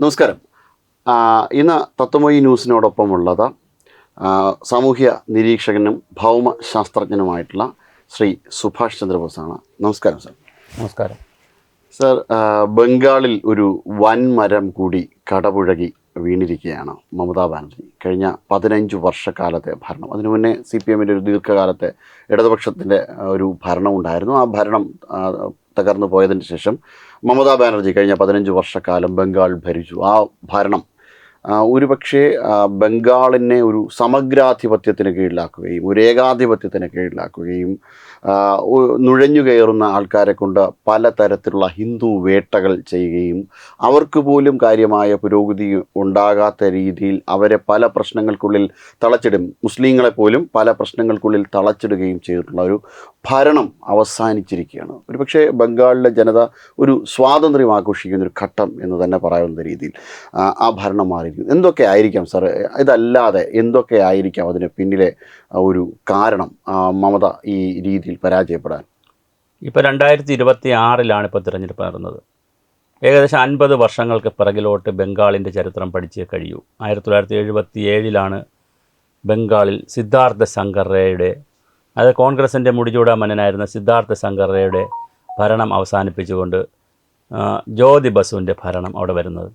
നമസ്കാരം. ഇന്ന് തത്വമയി ന്യൂസിനോടൊപ്പമുള്ളത് സാമൂഹ്യ നിരീക്ഷകനും ഭൗമശാസ്ത്രജ്ഞനുമായിട്ടുള്ള ശ്രീ സുഭാഷ് ചന്ദ്രബോസാണ്. നമസ്കാരം സർ. നമസ്കാരം സർ. ബംഗാളിൽ ഒരു വൻമരം കൂടി കടപുഴകി വീണിരിക്കുകയാണ് മമതാ ബാനർജി. കഴിഞ്ഞ 15 വർഷക്കാലത്തെ ഭരണം, അതിനു മുന്നേ CPM-ൻ്റെ ഒരു ദീർഘകാലത്തെ ഇടതുപക്ഷത്തിൻ്റെ ഒരു ഭരണം ഉണ്ടായിരുന്നു. ആ ഭരണം തകർന്നു പോയതിന് ശേഷം മമതാ ബാനർജി കഴിഞ്ഞ 15 വർഷക്കാലം ബംഗാൾ ഭരിച്ചു. ആ ഭരണം ഒരുപക്ഷെ ബംഗാളിനെ ഒരു സമഗ്രാധിപത്യത്തിന് കീഴിലാക്കുകയും ഒരു ഏകാധിപത്യത്തിന് കീഴിലാക്കുകയും നുഴഞ്ഞു കയറുന്ന ആൾക്കാരെ കൊണ്ട് പലതരത്തിലുള്ള ഹിന്ദു വേട്ടകൾ ചെയ്യുകയും അവർക്ക് പോലും കാര്യമായ പുരോഗതി ഉണ്ടാകാത്ത രീതിയിൽ അവരെ പല പ്രശ്നങ്ങൾക്കുള്ളിൽ തളച്ചിടും, മുസ്ലിങ്ങളെപ്പോലും പല പ്രശ്നങ്ങൾക്കുള്ളിൽ തളച്ചിടുകയും ചെയ്തിട്ടുള്ള ഒരു ഭരണം അവസാനിച്ചിരിക്കുകയാണ്. ഒരുപക്ഷെ ബംഗാളിലെ ജനത ഒരു സ്വാതന്ത്ര്യം ആഘോഷിക്കുന്ന ഒരു ഘട്ടം എന്ന് തന്നെ പറയാവുന്ന രീതിയിൽ ആ ഭരണം മാറിയിരിക്കുന്നു. എന്തൊക്കെ ആയിരിക്കാം സാർ, ഇതല്ലാതെ എന്തൊക്കെ ആയിരിക്കാം അതിന് പിന്നിലെ ഒരു കാരണം മമത ഈ രീതിയിൽ പരാജയപ്പെടാൻ? ഇപ്പോൾ 2026 ഇപ്പോൾ തിരഞ്ഞെടുപ്പ് നടന്നത്. ഏകദേശം 50 വർഷങ്ങൾക്ക് പിറകിലോട്ട് ബംഗാളിൻ്റെ ചരിത്രം പഠിച്ചേ കഴിയൂ. 1977 ബംഗാളിൽ സിദ്ധാർത്ഥ ശങ്കർ റേയുടെ, അത് കോൺഗ്രസിൻ്റെ മുടിചൂടാമന്നനായിരുന്ന സിദ്ധാർത്ഥ ശങ്കർ റേയുടെ ഭരണം അവസാനിപ്പിച്ചുകൊണ്ട് ജ്യോതി ബസുവിൻ്റെ ഭരണം അവിടെ വരുന്നത്.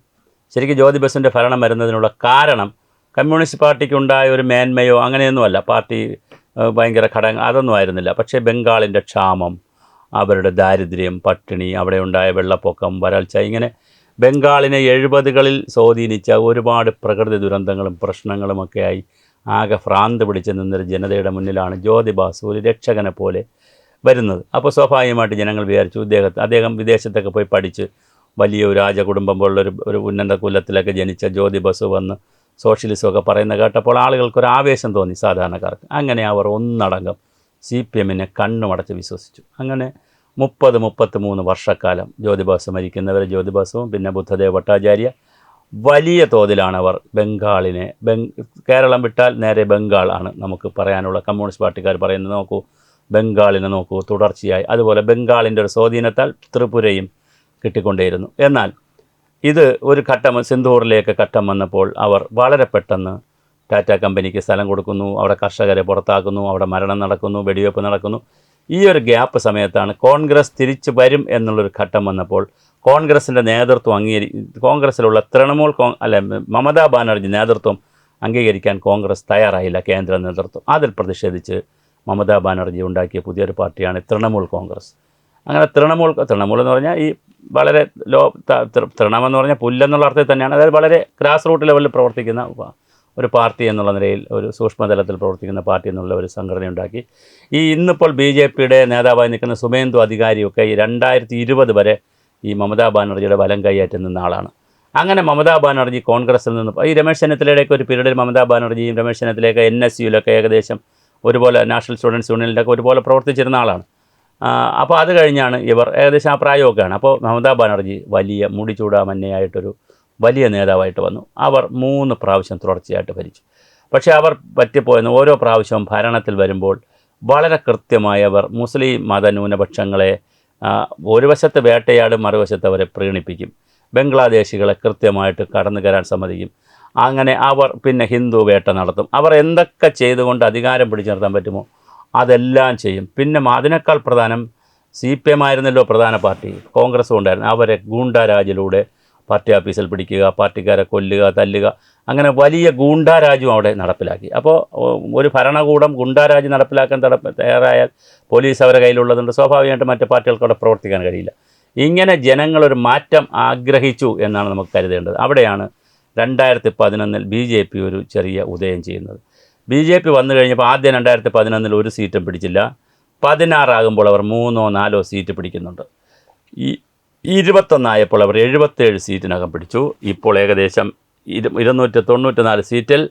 ശരിക്കും ജ്യോതി ബസുവിൻ്റെ ഭരണം വരുന്നതിനുള്ള കാരണം കമ്മ്യൂണിസ്റ്റ് പാർട്ടിക്കുണ്ടായ ഒരു മേന്മയോ അങ്ങനെയൊന്നുമല്ല, പാർട്ടി ഭയങ്കര ഘടക അതൊന്നും ആയിരുന്നില്ല. പക്ഷേ ബംഗാളിൻ്റെ ക്ഷാമം, അവരുടെ ദാരിദ്ര്യം, പട്ടിണി, അവിടെ ഉണ്ടായ വെള്ളപ്പൊക്കം, വരൾച്ച, ഇങ്ങനെ ബംഗാളിനെ 70കളിൽ സ്വാധീനിച്ച ഒരുപാട് പ്രകൃതി ദുരന്തങ്ങളും പ്രശ്നങ്ങളുമൊക്കെയായി ആകെ ഭ്രാന്ത് പിടിച്ച് നിന്നൊരു ജനതയുടെ മുന്നിലാണ് ജ്യോതി ബാസു ഒരു രക്ഷകനെ പോലെ വരുന്നത്. അപ്പോൾ സ്വാഭാവികമായിട്ട് ജനങ്ങൾ വിചാരിച്ചു അദ്ദേഹം വിദേശത്തൊക്കെ പോയി പഠിച്ച് വലിയ രാജകുടുംബം പോലുള്ളൊരു ഉന്നത കുലത്തിലൊക്കെ ജനിച്ച ജ്യോതി ബസു വന്ന് സോഷ്യലിസമൊക്കെ പറയുന്ന കേട്ടപ്പോൾ ആളുകൾക്കൊരു ആവേശം തോന്നി സാധാരണക്കാർക്ക്. അങ്ങനെ അവർ ഒന്നടങ്കം CPM-നെ കണ്ണുമടച്ച് വിശ്വസിച്ചു. അങ്ങനെ 33 വർഷക്കാലം ജ്യോതി ബസു മരിക്കുന്നവരെ ജ്യോതി ബസുവും പിന്നെ ബുദ്ധദേവ് ഭട്ടാചാര്യ വലിയ തോതിലാണ് അവർ ബംഗാളിനെ, കേരളം വിട്ടാൽ നേരെ ബംഗാളാണ് നമുക്ക് പറയാനുള്ള, കമ്മ്യൂണിസ്റ്റ് പാർട്ടിക്കാർ പറയുന്നത് നോക്കൂ, ബംഗാളിനെ നോക്കൂ തുടർച്ചയായി. അതുപോലെ ബംഗാളിൻ്റെ ഒരു സ്വാധീനത്താൽ ത്രിപുരയും കിട്ടിക്കൊണ്ടേയിരുന്നു. എന്നാൽ ഇത് ഒരു ഘട്ടം സിന്ധൂറിലേക്ക് ഘട്ടം വന്നപ്പോൾ അവർ വളരെ പെട്ടെന്ന് ടാറ്റ കമ്പനിക്ക് സ്ഥലം കൊടുക്കുന്നു, അവിടെ കർഷകരെ പുറത്താക്കുന്നു, അവിടെ മരണം നടക്കുന്നു, വെടിവെപ്പ് നടക്കുന്നു. ഈ ഒരു ഗ്യാപ്പ് സമയത്താണ് കോൺഗ്രസ് തിരിച്ചു വരും എന്നുള്ളൊരു ഘട്ടം വന്നപ്പോൾ കോൺഗ്രസിൻ്റെ നേതൃത്വം കോൺഗ്രസ്സിലുള്ള മമതാ ബാനർജി നേതൃത്വം അംഗീകരിക്കാൻ കോൺഗ്രസ് തയ്യാറായില്ല, കേന്ദ്ര നേതൃത്വം. അതിൽ പ്രതിഷേധിച്ച് മമതാ ബാനർജി ഉണ്ടാക്കിയ പുതിയൊരു പാർട്ടിയാണ് തൃണമൂൽ കോൺഗ്രസ്. അങ്ങനെ തൃണമൂൽ എന്ന് പറഞ്ഞാൽ ഈ വളരെ തൃണമെന്ന് പറഞ്ഞാൽ പുല്ലെന്നുള്ള അർത്ഥത്തിൽ തന്നെയാണ്, അതായത് വളരെ ഗ്രാസ് റൂട്ട് ലെവലിൽ പ്രവർത്തിക്കുന്ന ഒരു പാർട്ടി എന്നുള്ള നിലയിൽ, ഒരു സൂക്ഷ്മതലത്തിൽ പ്രവർത്തിക്കുന്ന പാർട്ടി എന്നുള്ള ഒരു സംഘടന ഉണ്ടാക്കി. ഇന്നിപ്പോൾ BJP-യുടെ നേതാവായി നിൽക്കുന്ന സുമേന്ദു അധികാരിയൊക്കെ ഈ 2020 വരെ ഈ മമതാ ബാനർജിയുടെ വലം കൈയേറ്റം നിന്ന ആളാണ്. അങ്ങനെ മമതാ ബാനർജി കോൺഗ്രസിൽ നിന്ന് ഈ രമേശ് ചെന്നിത്തലയുടെയൊക്കെ ഒരു പീരീഡിൽ മമതാ ബാനർജിയും രമേശ് ചെന്നിത്തലയൊക്കെ NSU-ലൊക്കെ ഏകദേശം ഒരുപോലെ, നാഷണൽ സ്റ്റുഡൻസ് യൂണിയനിലൊക്കെ ഒരുപോലെ പ്രവർത്തിച്ചിരുന്ന ആളാണ്. അപ്പോൾ അത് കഴിഞ്ഞാണ് ഇവർ ഏകദേശം ആ പ്രായമൊക്കെയാണ്. അപ്പോൾ മമതാ ബാനർജി വലിയ മുടിചൂടാമന്നയായിട്ടൊരു വലിയ നേതാവായിട്ട് വന്നു. അവർ 3 പ്രാവശ്യം തുടർച്ചയായിട്ട് ഭരിച്ചു. പക്ഷേ അവർ പറ്റിപ്പോയെന്ന് ഓരോ പ്രാവശ്യവും ഭരണത്തിൽ വരുമ്പോൾ വളരെ കൃത്യമായി അവർ മുസ്ലിം മതന്യൂനപക്ഷങ്ങളെ ഒരു വശത്ത് വേട്ടയാടും, മറുവശത്ത് അവരെ പ്രീണിപ്പിക്കും. ബംഗ്ലാദേശികളെ കൃത്യമായിട്ട് കടന്നു കയറാൻ സമ്മതിക്കും. അങ്ങനെ അവർ പിന്നെ ഹിന്ദു വേട്ട നടത്തും. അവർ എന്തൊക്കെ ചെയ്തുകൊണ്ട് അധികാരം പിടിച്ചു നിർത്താൻ പറ്റുമോ അതെല്ലാം ചെയ്യും. പിന്നെ അതിനേക്കാൾ പ്രധാനം CPM ആയിരുന്നല്ലോ പ്രധാന പാർട്ടി, കോൺഗ്രസ്സും ഉണ്ടായിരുന്നു. അവരെ ഗൂണ്ടാരാജിലൂടെ പാർട്ടി ഓഫീസിൽ പിടിക്കുക, പാർട്ടിക്കാരെ കൊല്ലുക, തല്ലുക, അങ്ങനെ വലിയ ഗൂണ്ടാരാജും അവിടെ നടപ്പിലാക്കി. അപ്പോൾ ഒരു ഭരണകൂടം ഗുണ്ടാരാജ് നടപ്പിലാക്കാൻ തയ്യാറായാൽ പോലീസ് അവരുടെ കയ്യിലുള്ളതുകൊണ്ട് സ്വാഭാവികമായിട്ട് മറ്റ് പാർട്ടികൾക്ക് അവിടെ പ്രവർത്തിക്കാൻ കഴിയില്ല. ഇങ്ങനെ ജനങ്ങളൊരു മാറ്റം ആഗ്രഹിച്ചു എന്നാണ് നമുക്ക് കരുതേണ്ടത്. അവിടെയാണ് 2011 BJP ഒരു ചെറിയ ഉദയം ചെയ്യുന്നത്. BJP വന്നു കഴിഞ്ഞപ്പോൾ ആദ്യം 2011 ഒരു സീറ്റും പിടിച്ചില്ല. 16 ആകുമ്പോൾ അവർ 3-4 സീറ്റ് പിടിക്കുന്നുണ്ട്. 21 ആയപ്പോൾ അവർ 77 സീറ്റിനകം പിടിച്ചു. ഇപ്പോൾ ഏകദേശം 294 സീറ്റിൽ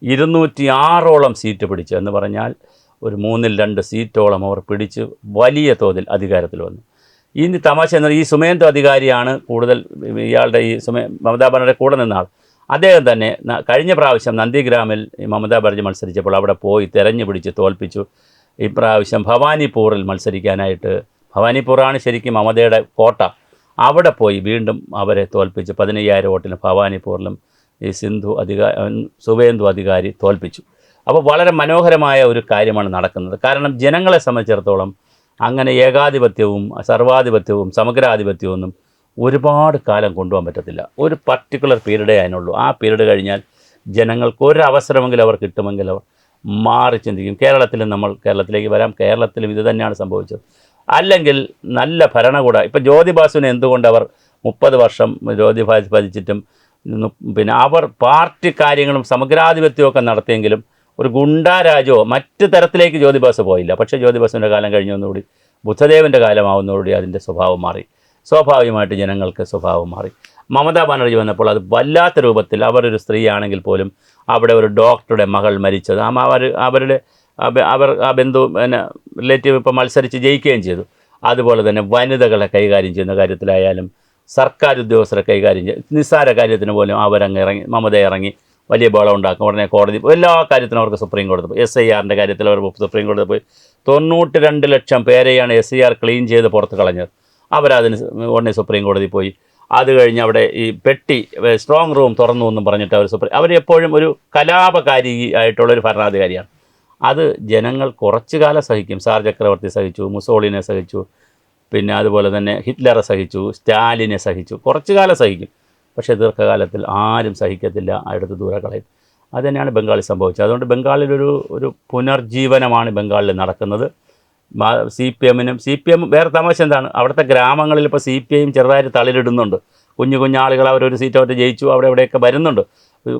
206ഓളം സീറ്റ് പിടിച്ചു എന്ന് പറഞ്ഞാൽ ഒരു 3-2 സീറ്റോളം അവർ പിടിച്ച് വലിയ തോതിൽ അധികാരത്തിൽ വന്നു. ഇനി തമാശ എന്നാൽ ഈ സുമേന്ദു അധികാരിയാണ് കൂടുതൽ ഇയാളുടെ മമതാ ബാനർജിയുടെ കൂടെ നിന്ന ആൾ. അദ്ദേഹം തന്നെ കഴിഞ്ഞ പ്രാവശ്യം നന്ദിഗ്രാമിൽ മമതാ ബാനർജി മത്സരിച്ചപ്പോൾ അവിടെ പോയി തെരഞ്ഞു പിടിച്ച് തോൽപ്പിച്ചു. ഇപ്രാവശ്യം ഭവാനിപൂറിൽ മത്സരിക്കാനായിട്ട്, ഭവാനിപൂറാണ് ശരിക്കും മമതയുടെ കോട്ട, അവിടെ പോയി വീണ്ടും അവരെ തോൽപ്പിച്ച് 15,000 വോട്ടിന് ഭവാനിപ്പൂരിലും ഈ സുവേന്ദു അധികാരി തോൽപ്പിച്ചു. അപ്പോൾ വളരെ മനോഹരമായ ഒരു കാര്യമാണ് നടക്കുന്നത്. കാരണം ജനങ്ങളെ സംബന്ധിച്ചിടത്തോളം അങ്ങനെ ഏകാധിപത്യവും സർവാധിപത്യവും സമഗ്രാധിപത്യവും ഒന്നും ഒരുപാട് കാലം കൊണ്ടുപോകാൻ പറ്റത്തില്ല. ഒരു പർട്ടിക്കുലർ പീരീഡേ അതിനുള്ളൂ. ആ പീരീഡ് കഴിഞ്ഞാൽ ജനങ്ങൾക്ക് ഒരവസരമെങ്കിലും അവർ കിട്ടുമെങ്കിൽ അവർ മാറി ചിന്തിക്കും. കേരളത്തിലേക്ക് വരാം. കേരളത്തിലും ഇത് തന്നെയാണ് സംഭവിച്ചത്. അല്ലെങ്കിൽ നല്ല ഭരണകൂടം, ഇപ്പോൾ ജ്യോതി ബാസുവിനെ എന്തുകൊണ്ട് അവർ 30 വർഷം ജ്യോതി ഭജിച്ചിട്ടും പിന്നെ അവർ പാർട്ടി കാര്യങ്ങളും സമഗ്രാധിപത്യമൊക്കെ നടത്തിയെങ്കിലും ഒരു ഗുണ്ടാരാജോ മറ്റ് തരത്തിലേക്ക് ജ്യോതി ബാസു പോയില്ല. പക്ഷേ ജ്യോതി ബാസുവിൻ്റെ കാലം കഴിഞ്ഞൊന്നുകൂടി ബുദ്ധദേവൻ്റെ കാലമാവുന്നതോടുകൂടി അതിൻ്റെ സ്വഭാവം മാറി. സ്വാഭാവികമായിട്ട് ജനങ്ങൾക്ക് സ്വഭാവം മാറി. മമതാ ബാനർജി വന്നപ്പോൾ അത് വല്ലാത്ത രൂപത്തിൽ, അവരൊരു സ്ത്രീയാണെങ്കിൽ പോലും അവിടെ ഒരു ഡോക്ടറുടെ മകൾ മരിച്ചത് അവരുടെ ബന്ധു റിലേറ്റീവ് ഇപ്പോൾ മത്സരിച്ച് ജയിക്കുകയും ചെയ്തു. അതുപോലെ തന്നെ വനിതകളെ കൈകാര്യം ചെയ്യുന്ന കാര്യത്തിലായാലും സർക്കാർ ഉദ്യോഗസ്ഥരെ കൈകാര്യം ചെയ്യും. നിസ്സാര കാര്യത്തിന് പോലും മമത ഇറങ്ങി വലിയ ബഹളം ഉണ്ടാക്കും. ഉടനെ കോടതി, എല്ലാ കാര്യത്തിനും അവർക്ക് സുപ്രീം കോടതി പോയി. SIRൻ്റെ കാര്യത്തിൽ അവർ സുപ്രീം കോടതി പോയി. 92 ലക്ഷം പേരെയാണ് SIR ക്ലീൻ ചെയ്ത് പുറത്ത് കളഞ്ഞത്. അവരതിന് ഉടനെ സുപ്രീം കോടതി പോയി. അത് കഴിഞ്ഞ് അവിടെ ഈ പെട്ടി സ്ട്രോങ് റൂം തുറന്നു എന്നും പറഞ്ഞിട്ട് അവരെപ്പോഴും ഒരു കലാപകാരി ആയിട്ടുള്ളൊരു ഭരണാധികാരിയാണ്. അത് ജനങ്ങൾ കുറച്ചു കാലം സഹിക്കും. സാർ ചക്രവർത്തി സഹിച്ചു, മുസോളിനെ സഹിച്ചു, പിന്നെ അതുപോലെ തന്നെ ഹിറ്റ്ലറെ സഹിച്ചു, സ്റ്റാലിനെ സഹിച്ചു, കുറച്ചു കാലം സഹിക്കും. പക്ഷേ ദീർഘകാലത്തിൽ ആരും സഹിക്കത്തില്ല, അടുത്ത് ദൂരെ കളയും. അത് തന്നെയാണ് ബംഗാളിൽ സംഭവിച്ചത്. അതുകൊണ്ട് ബംഗാളിലൊരു പുനർജീവനമാണ് ബംഗാളിൽ നടക്കുന്നത്. CPM വേറെ തമാശ എന്താണ്, അവിടുത്തെ ഗ്രാമങ്ങളിൽ ഇപ്പോൾ CPI ചെറുതായിട്ട് തളിരിടുന്നുണ്ട്. കുഞ്ഞു ആളുകൾ അവരൊരു സീറ്റ് അവർ ജയിച്ചു, എവിടെയൊക്കെ വരുന്നുണ്ട്.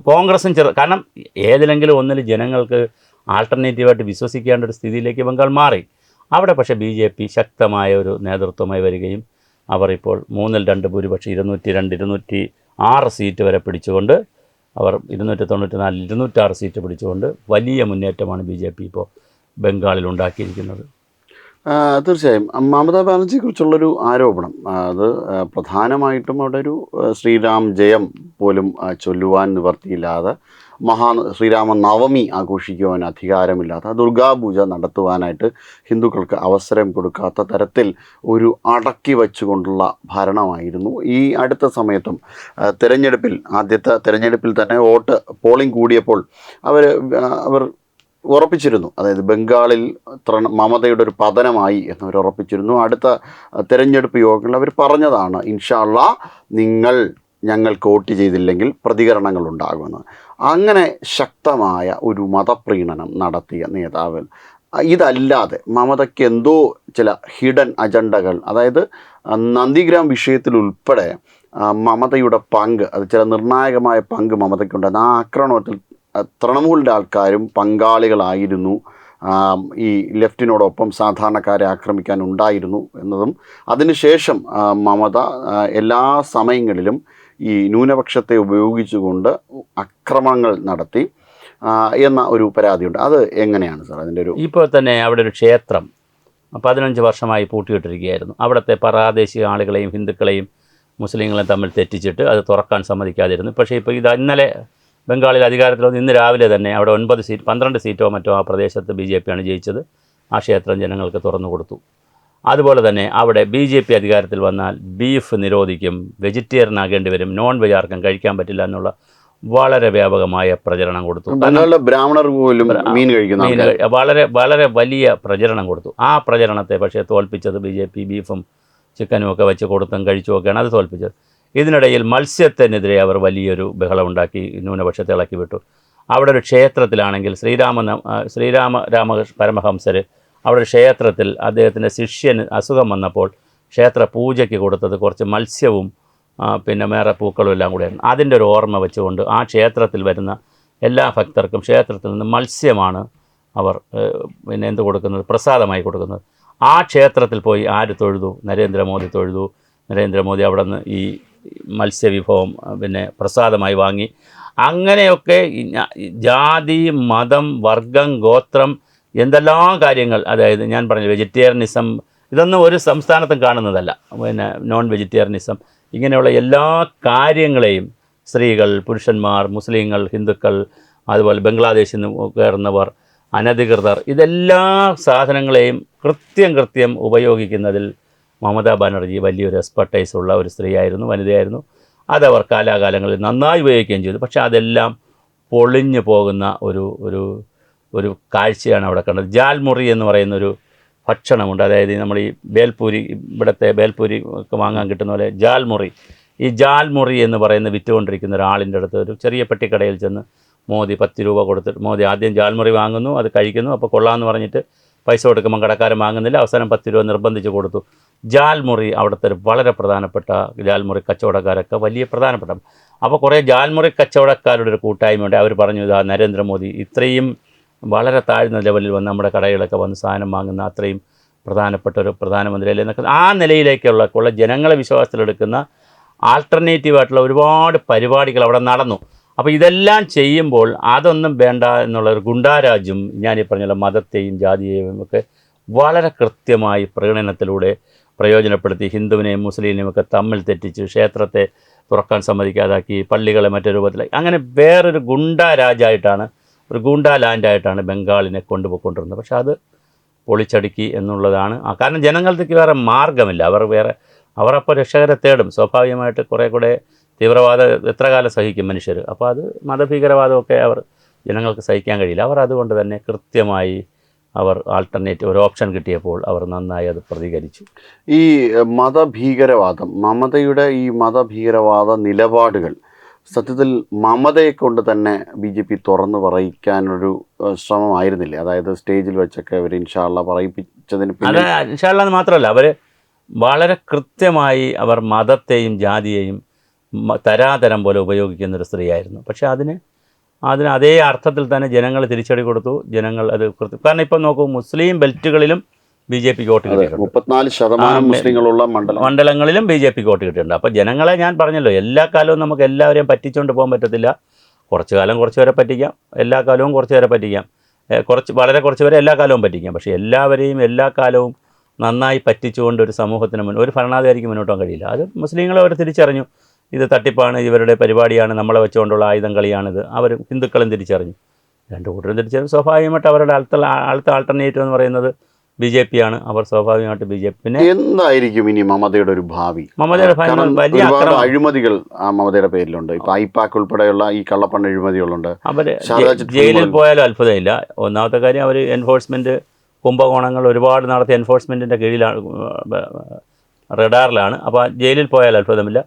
കോൺഗ്രസും കാരണം ഏതിലെങ്കിലും ഒന്നിൽ ജനങ്ങൾക്ക് ആൾട്ടർനേറ്റീവായിട്ട് വിശ്വസിക്കേണ്ട ഒരു സ്ഥിതിയിലേക്ക് ബംഗാൾ മാറി. അവിടെ പക്ഷേ BJP ശക്തമായ ഒരു നേതൃത്വമായി വരികയും അവർ ഇപ്പോൾ 3-2 ഭൂരിപക്ഷം 206 സീറ്റ് വരെ പിടിച്ചുകൊണ്ട് അവർ 294 206 സീറ്റ് പിടിച്ചുകൊണ്ട് വലിയ മുന്നേറ്റമാണ് BJP ഇപ്പോൾ ബംഗാളിൽ ഉണ്ടാക്കിയിരിക്കുന്നത്. തീർച്ചയായും മമതാ ബാനർജിയെക്കുറിച്ചുള്ളൊരു ആരോപണം, അത് പ്രധാനമായിട്ടും അവിടെ ഒരു ശ്രീരാം ജയം പോലും ചൊല്ലുവാൻ നിവർത്തിയില്ലാതെ, ശ്രീരാമ നവമി ആഘോഷിക്കുവാൻ അധികാരമില്ലാത്ത, ദുർഗാപൂജ നടത്തുവാനായിട്ട് ഹിന്ദുക്കൾക്ക് അവസരം കൊടുക്കാത്ത തരത്തിൽ ഒരു അടക്കി വച്ചുകൊണ്ടുള്ള ഭരണമായിരുന്നു. ഈ അടുത്ത സമയത്തും ആദ്യത്തെ തിരഞ്ഞെടുപ്പിൽ തന്നെ പോളിംഗ് കൂടിയപ്പോൾ അവർ ഉറപ്പിച്ചിരുന്നു, അതായത് ബംഗാളിൽ മമതയുടെ ഒരു പതനമായി എന്നവർ ഉറപ്പിച്ചിരുന്നു. അടുത്ത തെരഞ്ഞെടുപ്പ് യോഗങ്ങളിൽ അവർ പറഞ്ഞതാണ്, ഇൻഷാ അള്ളാ നിങ്ങൾ ഞങ്ങൾക്ക് വോട്ട് ചെയ്തില്ലെങ്കിൽ പ്രതികരണങ്ങൾ ഉണ്ടാകുമെന്ന്. അങ്ങനെ ശക്തമായ ഒരു മതപ്രീണനം നടത്തിയ നേതാവ്. ഇതല്ലാതെ മമതയ്ക്ക് എന്തോ ചില ഹിഡൻ അജണ്ടകൾ, അതായത് നന്ദിഗ്രാം വിഷയത്തിൽ ഉൾപ്പെടെ മമതയുടെ പങ്ക്, അത് ചില നിർണായകമായ പങ്ക് മമതയ്ക്കുണ്ട്. ആ ആക്രമണത്തിൽ തൃണമൂലിൻ്റെ ആൾക്കാരും പങ്കാളികളായിരുന്നു. ഈ ലെഫ്റ്റിനോടൊപ്പം സാധാരണക്കാരെ ആക്രമിക്കാൻ ഉണ്ടായിരുന്നു എന്നതും, അതിനുശേഷം മമത എല്ലാ സമയങ്ങളിലും ഈ ന്യൂനപക്ഷത്തെ ഉപയോഗിച്ചുകൊണ്ട് അക്രമങ്ങൾ നടത്തി എന്ന ഒരു പരാതിയുണ്ട്. അത് എങ്ങനെയാണ് സാർ അതിൻ്റെ ഒരു? ഇപ്പോൾ തന്നെ അവിടെ ഒരു ക്ഷേത്രം 15 വർഷമായി പൂട്ടിയിട്ടിരിക്കുകയായിരുന്നു. അവിടുത്തെ പ്രാദേശിക ആളുകളെയും ഹിന്ദുക്കളെയും മുസ്ലിങ്ങളെയും തമ്മിൽ തെറ്റിച്ചിട്ട് അത് തുറക്കാൻ സമ്മതിക്കാതിരുന്നു. പക്ഷേ ഇപ്പോൾ ഇന്നലെ ബംഗാളിൽ അധികാരത്തിൽ വന്ന് ഇന്ന് രാവിലെ തന്നെ അവിടെ 12 സീറ്റോ മറ്റോ ആ പ്രദേശത്ത് BJP ആണ് ജയിച്ചത്. ആ ക്ഷേത്രം ജനങ്ങൾക്ക് തുറന്നു കൊടുത്തു. അതുപോലെ തന്നെ അവിടെ BJP അധികാരത്തിൽ വന്നാൽ ബീഫ് നിരോധിക്കും, വെജിറ്റേറിയൻ ആകേണ്ടി വരും, നോൺ വെജ് ആർക്കും കഴിക്കാൻ പറ്റില്ല എന്നുള്ള വളരെ വ്യാപകമായ പ്രചരണം കൊടുത്തു. ബ്രാഹ്മണർ പോലും മീൻ കഴിക്കുന്ന വളരെ വളരെ വലിയ പ്രചരണം കൊടുത്തു. ആ പ്രചരണത്തെ പക്ഷേ തോൽപ്പിച്ചത് BJP ബീഫും ചിക്കനും ഒക്കെ വെച്ച് കൊടുത്തും കഴിച്ചുമൊക്കെയാണ് അത് തോൽപ്പിച്ചത്. ഇതിനിടയിൽ മത്സ്യത്തിനെതിരെ അവർ വലിയൊരു ബഹളമുണ്ടാക്കി, ന്യൂനപക്ഷത്തെ ഇളക്കി വിട്ടു. അവിടെ ഒരു ക്ഷേത്രത്തിലാണെങ്കിൽ രാമകൃഷ്ണ പരമഹംസർ അവിടെ ക്ഷേത്രത്തിൽ അദ്ദേഹത്തിൻ്റെ ശിഷ്യന് അസുഖം വന്നപ്പോൾ ക്ഷേത്ര പൂജയ്ക്ക് കൊടുത്തത് കുറച്ച് മത്സ്യവും പിന്നെ വേറെ പൂക്കളും എല്ലാം കൂടെയായിരുന്നു. അതിൻ്റെ ഒരു ഓർമ്മ വെച്ചുകൊണ്ട് ആ ക്ഷേത്രത്തിൽ വരുന്ന എല്ലാ ഭക്തർക്കും ക്ഷേത്രത്തിൽ നിന്ന് മത്സ്യമാണ് അവർ പിന്നെ എന്ത് കൊടുക്കുന്നത്, പ്രസാദമായി കൊടുക്കുന്നത്. ആ ക്ഷേത്രത്തിൽ പോയി ആര് തൊഴുതു? നരേന്ദ്രമോദി തൊഴുതു. നരേന്ദ്രമോദി അവിടെ നിന്ന് ഈ മത്സ്യവിഭവം പിന്നെ പ്രസാദമായി വാങ്ങി. അങ്ങനെയൊക്കെ ജാതി, മതം, വർഗം, ഗോത്രം, എന്തെല്ലാം കാര്യങ്ങൾ, അതായത് ഞാൻ പറഞ്ഞ വെജിറ്റേറിയനിസം, ഇതൊന്നും ഒരു സംസ്ഥാനത്തും കാണുന്നതല്ല. പിന്നെ നോൺ വെജിറ്റേറിയനിസം, ഇങ്ങനെയുള്ള എല്ലാ കാര്യങ്ങളെയും സ്ത്രീകൾ, പുരുഷന്മാർ, മുസ്ലിങ്ങൾ, ഹിന്ദുക്കൾ, അതുപോലെ ബംഗ്ലാദേശിൽ നിന്ന് കയറുന്നവർ, അനധികൃതർ, ഇതെല്ലാ സാധനങ്ങളെയും കൃത്യം ഉപയോഗിക്കുന്നതിൽ മമതാ ബാനർജി വലിയൊരു എക്സ്പെർട്ടൈസ് ഉള്ള ഒരു സ്ത്രീയായിരുന്നു, വനിതയായിരുന്നു. അതവർ കാലാകാലങ്ങളിൽ നന്നായി ഉപയോഗിക്കുകയും ചെയ്തു. പക്ഷേ അതെല്ലാം പൊളിഞ്ഞു പോകുന്ന ഒരു ഒരു ഒരു കാഴ്ചയാണ് അവിടെ കണ്ടത്. ജാൽമുറി എന്ന് പറയുന്നൊരു ഭക്ഷണമുണ്ട്. അതായത് നമ്മൾ ഈ ബേൽപൂരി, ഇവിടുത്തെ ബേൽപൂരി ഒക്കെ വാങ്ങാൻ കിട്ടുന്ന പോലെ ജാൽമുറി. ഈ ജാൽമുറി എന്ന് പറയുന്ന വിറ്റുകൊണ്ടിരിക്കുന്ന ഒരാളിൻ്റെ അടുത്ത് ഒരു ചെറിയ പെട്ടിക്കടയിൽ ചെന്ന് മോദി 10 രൂപ കൊടുത്തിട്ട് മോദി ആദ്യം ജാൽമുറി വാങ്ങുന്നു, അത് കഴിക്കുന്നു. അപ്പോൾ കൊള്ളാമെന്ന് പറഞ്ഞിട്ട് പൈസ കൊടുക്കുമ്പോൾ കടക്കാരൻ വാങ്ങുന്നില്ല. അവസാനം 10 രൂപ നിർബന്ധിച്ച് കൊടുത്തു. ജാൽമുറി അവിടുത്തെ ഒരു വളരെ പ്രധാനപ്പെട്ട ജാൽമുറി കച്ചവടക്കാരൊക്കെ വലിയ പ്രധാനപ്പെട്ട. അപ്പോൾ കുറേ ജാൽമുറി കച്ചവടക്കാരുടെ ഒരു കൂട്ടായ്മയുണ്ട്. അവർ പറഞ്ഞു, ഇതാ നരേന്ദ്രമോദി ഇത്രയും വളരെ താഴ്ന്ന ലെവലിൽ വന്ന് നമ്മുടെ കടകളൊക്കെ വന്ന് സാധനം വാങ്ങുന്ന അത്രയും പ്രധാനപ്പെട്ട ഒരു പ്രധാനമന്ത്രിയല്ലേ എന്നൊക്കെ ആ നിലയിലേക്കുള്ള ജനങ്ങളെ വിശ്വാസത്തിലെടുക്കുന്ന ആൾട്ടർനേറ്റീവായിട്ടുള്ള ഒരുപാട് പരിപാടികൾ അവിടെ നടന്നു. അപ്പോൾ ഇതെല്ലാം ചെയ്യുമ്പോൾ അതൊന്നും വേണ്ട എന്നുള്ള ഒരു ഗുണ്ടാരാജ്യം, ഞാനീ പറഞ്ഞ മതത്തെയും ജാതിയെയും ഒക്കെ വളരെ കൃത്യമായി പ്രകടനത്തിലൂടെ പ്രയോജനപ്പെടുത്തി ഹിന്ദുവിനെയും മുസ്ലിമിനെയും ഒക്കെ തമ്മിൽ തെറ്റിച്ച് ക്ഷേത്രത്തെ തുറക്കാൻ സമ്മതിക്കാതാക്കി, പള്ളികളെ മറ്റൊരു രൂപത്തിലാക്കി. അങ്ങനെ വേറൊരു ഗുണ്ടാരാജായിട്ടാണ്, ഒരു ഗുണ്ടാ ലാൻഡായിട്ടാണ് ബംഗാളിനെ കൊണ്ടുപോയിക്കൊണ്ടിരുന്നത്. പക്ഷെ അത് പൊളിച്ചടുക്കി എന്നുള്ളതാണ്. കാരണം ജനങ്ങൾക്ക് വേറെ മാർഗമില്ല. അവർ അപ്പോൾ രക്ഷകരെ തേടും. സ്വാഭാവികമായിട്ട് കുറേ കൂടെ തീവ്രവാദം എത്ര കാലം സഹിക്കും മനുഷ്യർ. അപ്പോൾ അത് മതഭീകരവാദമൊക്കെ ജനങ്ങൾക്ക് സഹിക്കാൻ കഴിയില്ല. അവർ അതുകൊണ്ട് തന്നെ കൃത്യമായി ആൾട്ടർനേറ്റീവ് ഒരു ഓപ്ഷൻ കിട്ടിയപ്പോൾ അവർ നന്നായി അത് പ്രതികരിച്ചു. ഈ മതഭീകരവാദം, മമതയുടെ ഈ മതഭീകരവാദ നിലപാടുകൾ സത്യത്തിൽ മമതയെ കൊണ്ട് തന്നെ BJP തുറന്നു പറയിക്കാനൊരു ശ്രമമായിരുന്നില്ലേ? അതായത് സ്റ്റേജിൽ വെച്ചൊക്കെ അവർ ഇൻഷാ അള്ളാ പറയിപ്പിച്ചതിന് അത് ഇൻഷാ അള്ളാ എന്ന് മാത്രമല്ല, അവർ വളരെ കൃത്യമായി അവർ മതത്തെയും ജാതിയെയും തരാതരം പോലെ ഉപയോഗിക്കുന്നൊരു സ്ത്രീയായിരുന്നു. പക്ഷേ അതിന് അതേ അർത്ഥത്തിൽ തന്നെ ജനങ്ങൾ തിരിച്ചടി കൊടുത്തു. ജനങ്ങൾ അത് കാരണം ഇപ്പം നോക്കൂ, മുസ്ലിം ബെൽറ്റുകളിലും BJPക്ക് വോട്ട് കിട്ടിയിട്ടുണ്ട്. 34% മുസ്ലിങ്ങളുള്ള മണ്ഡലങ്ങളിലും BJPക്ക് വോട്ട് കിട്ടിയിട്ടുണ്ട്. അപ്പോൾ ജനങ്ങളെ ഞാൻ പറഞ്ഞല്ലോ, എല്ലാ കാലവും നമുക്ക് എല്ലാവരെയും പറ്റിച്ചുകൊണ്ട് പോകാൻ പറ്റത്തില്ല. കുറച്ച് കാലം കുറച്ച് പേരെ പറ്റിക്കാം, എല്ലാ കാലവും കുറച്ച് പേരെ പറ്റിക്കാം, വളരെ കുറച്ച് പേരെ എല്ലാ കാലവും പറ്റിക്കാം. പക്ഷേ എല്ലാവരെയും എല്ലാ കാലവും നന്നായി പറ്റിച്ചുകൊണ്ട് ഒരു സമൂഹത്തിന് ഒരു ഭരണാധികാരിക്ക് മുന്നോട്ട് പോകാൻ കഴിയില്ല. അത് മുസ്ലിങ്ങളെ അവർ തിരിച്ചറിഞ്ഞു. ഇത് തട്ടിപ്പാണ്, ഇവരുടെ പരിപാടിയാണ്, നമ്മളെ വെച്ചുകൊണ്ടുള്ള ആയുധം കളിയാണിത്. അവർ ഹിന്ദുക്കളും തിരിച്ചറിഞ്ഞു, രണ്ട് കൂട്ടരും തിരിച്ചറിഞ്ഞു. സ്വാഭാവികമായിട്ട് അവരുടെ അടുത്ത ആൾട്ടർനേറ്റീവ് എന്ന് പറയുന്നത് BJP ആണ്. അവർ സ്വാഭാവികമായിട്ട് BJP. പിന്നെ എന്തായിരിക്കും ഇനി മമതയുടെ ഒരു ഭാവി? മമതയുടെ വലിയ അഴിമതികൾ മമതയുടെ പേരിലുണ്ട്. ഇപ്പൊ ഐപാക്ക് ഉൾപ്പെടെയുള്ള ഈ കള്ളപ്പണ അഴിമതികളുണ്ട്. അവർ ജയിലിൽ പോയാലും അത്ഭുതമില്ല. ഒന്നാമത്തെ കാര്യം, അവർ എൻഫോഴ്സ്മെൻറ്റ് കുംഭകോണങ്ങൾ ഒരുപാട് നടത്തിയ എൻഫോഴ്സ്മെൻറ്റിൻ്റെ കീഴിലാണ്, റഡാറിലാണ്. അപ്പോൾ ജയിലിൽ പോയാൽ അത്ഭുതമില്ല.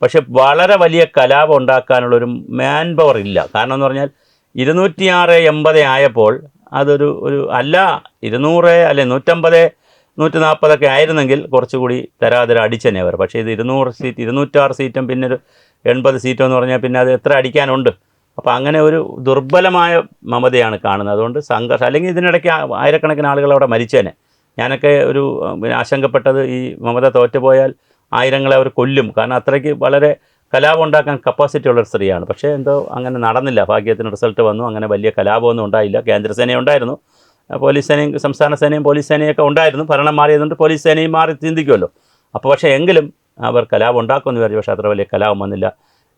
പക്ഷെ വളരെ വലിയ കലാപം ഉണ്ടാക്കാനുള്ളൊരു മാൻ പവർ ഇല്ല. കാരണം എന്ന് പറഞ്ഞാൽ 206-80 ആയപ്പോൾ അതൊരു അല്ല 200 അല്ലെ 150 140 ആയിരുന്നെങ്കിൽ കുറച്ചുകൂടി തരാതരം അടിച്ചെന്നെ അവർ. പക്ഷേ ഇത് 200 സീറ്റ്, 206 സീറ്റും പിന്നെ ഒരു 80 സീറ്റും എന്ന് പറഞ്ഞാൽ പിന്നെ അത് എത്ര അടിക്കാനുണ്ട്? അപ്പോൾ അങ്ങനെ ഒരു ദുർബലമായ മമതയാണ് കാണുന്നത്. അതുകൊണ്ട് സംഘർഷം, അല്ലെങ്കിൽ ഇതിനിടയ്ക്ക് ആയിരക്കണക്കിന് ആളുകൾ അവിടെ മരിച്ചേനെ. ഞാനൊക്കെ ഒരു ആശങ്കപ്പെട്ടത് ഈ മമത തോറ്റുപോയാൽ ആയിരങ്ങളെ അവർ കൊല്ലും. കാരണം അത്രയ്ക്ക് വളരെ കലാപം ഉണ്ടാക്കാൻ കപ്പാസിറ്റി ഉള്ളൊരു സ്ത്രീയാണ്. പക്ഷേ എന്തോ അങ്ങനെ നടന്നില്ല. ഭാഗ്യത്തിന് റിസൾട്ട് വന്നു. അങ്ങനെ വലിയ കലാപമൊന്നും ഉണ്ടായില്ല. കേന്ദ്രസേന ഉണ്ടായിരുന്നു, പോലീസ് സേനയും സംസ്ഥാന സേനയും പോലീസ് സേനയൊക്കെ ഉണ്ടായിരുന്നു. ഭരണം മാറിയതുകൊണ്ട് പോലീസ് സേനയും മാറി ചിന്തിക്കുമല്ലോ. അപ്പോൾ പക്ഷേ എങ്കിലും അവർ കലാപം ഉണ്ടാക്കുമെന്ന് വിചാരിച്ചു. പക്ഷേ അത്ര വലിയ കലാപം വന്നില്ല.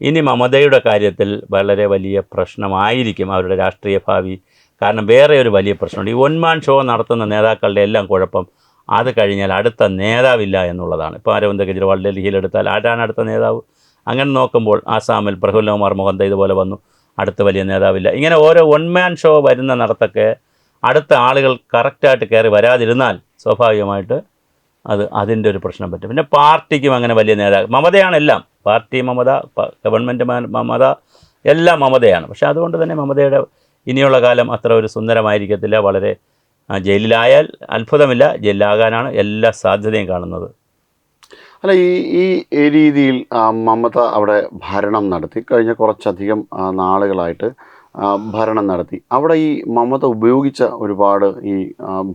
ഇനി മമതയുടെ കാര്യത്തിൽ വളരെ വലിയ പ്രശ്നമായിരിക്കും അവരുടെ രാഷ്ട്രീയ ഭാവി. കാരണം വേറെ ഒരു വലിയ പ്രശ്നമുണ്ട്. ഈ ഒൻമാൻ ഷോ നടത്തുന്ന നേതാക്കളുടെ എല്ലാം കുഴപ്പം അത് കഴിഞ്ഞാൽ അടുത്ത നേതാവില്ല എന്നുള്ളതാണ്. ഇപ്പോൾ അരവിന്ദ് കെജ്രിവാൾ ഡൽഹിയിലെടുത്താൽ ആരാണ് അടുത്ത നേതാവ്? അങ്ങനെ നോക്കുമ്പോൾ ആസാമിൽ പ്രഫുല്ല കുമാർ മൊഹന്ത ഇതുപോലെ വന്നു, അടുത്ത വലിയ നേതാവില്ല. ഇങ്ങനെ ഓരോ ഒൻമാൻ ഷോ വരുന്ന നടത്തൊക്കെ അടുത്ത ആളുകൾ കറക്റ്റായിട്ട് കയറി വരാതിരുന്നാൽ സ്വാഭാവികമായിട്ട് അതിൻ്റെ ഒരു പ്രശ്നം പറ്റും. പിന്നെ പാർട്ടിക്കും അങ്ങനെ വലിയ നേതാവ് മമതയാണ്. എല്ലാം പാർട്ടി മമത, ഗവൺമെൻറ് മമത, എല്ലാം മമതയാണ്. പക്ഷേ അതുകൊണ്ട് തന്നെ മമതയുടെ ഇനിയുള്ള കാലം അത്ര ഒരു സുന്ദരമായിരിക്കത്തില്ല. വളരെ ജയിലിലായാൽ അത്ഭുതമില്ല, ജയിലിലാകാനാണ് എല്ലാ സാധ്യതയും കാണുന്നത്. അല്ല, ഈ രീതിയിൽ മമത അവിടെ ഭരണം നടത്തി കഴിഞ്ഞ കുറച്ചധികം നാളുകളായിട്ട് ഭരണം നടത്തി. അവിടെ ഈ മമത ഉപയോഗിച്ച ഒരുപാട് ഈ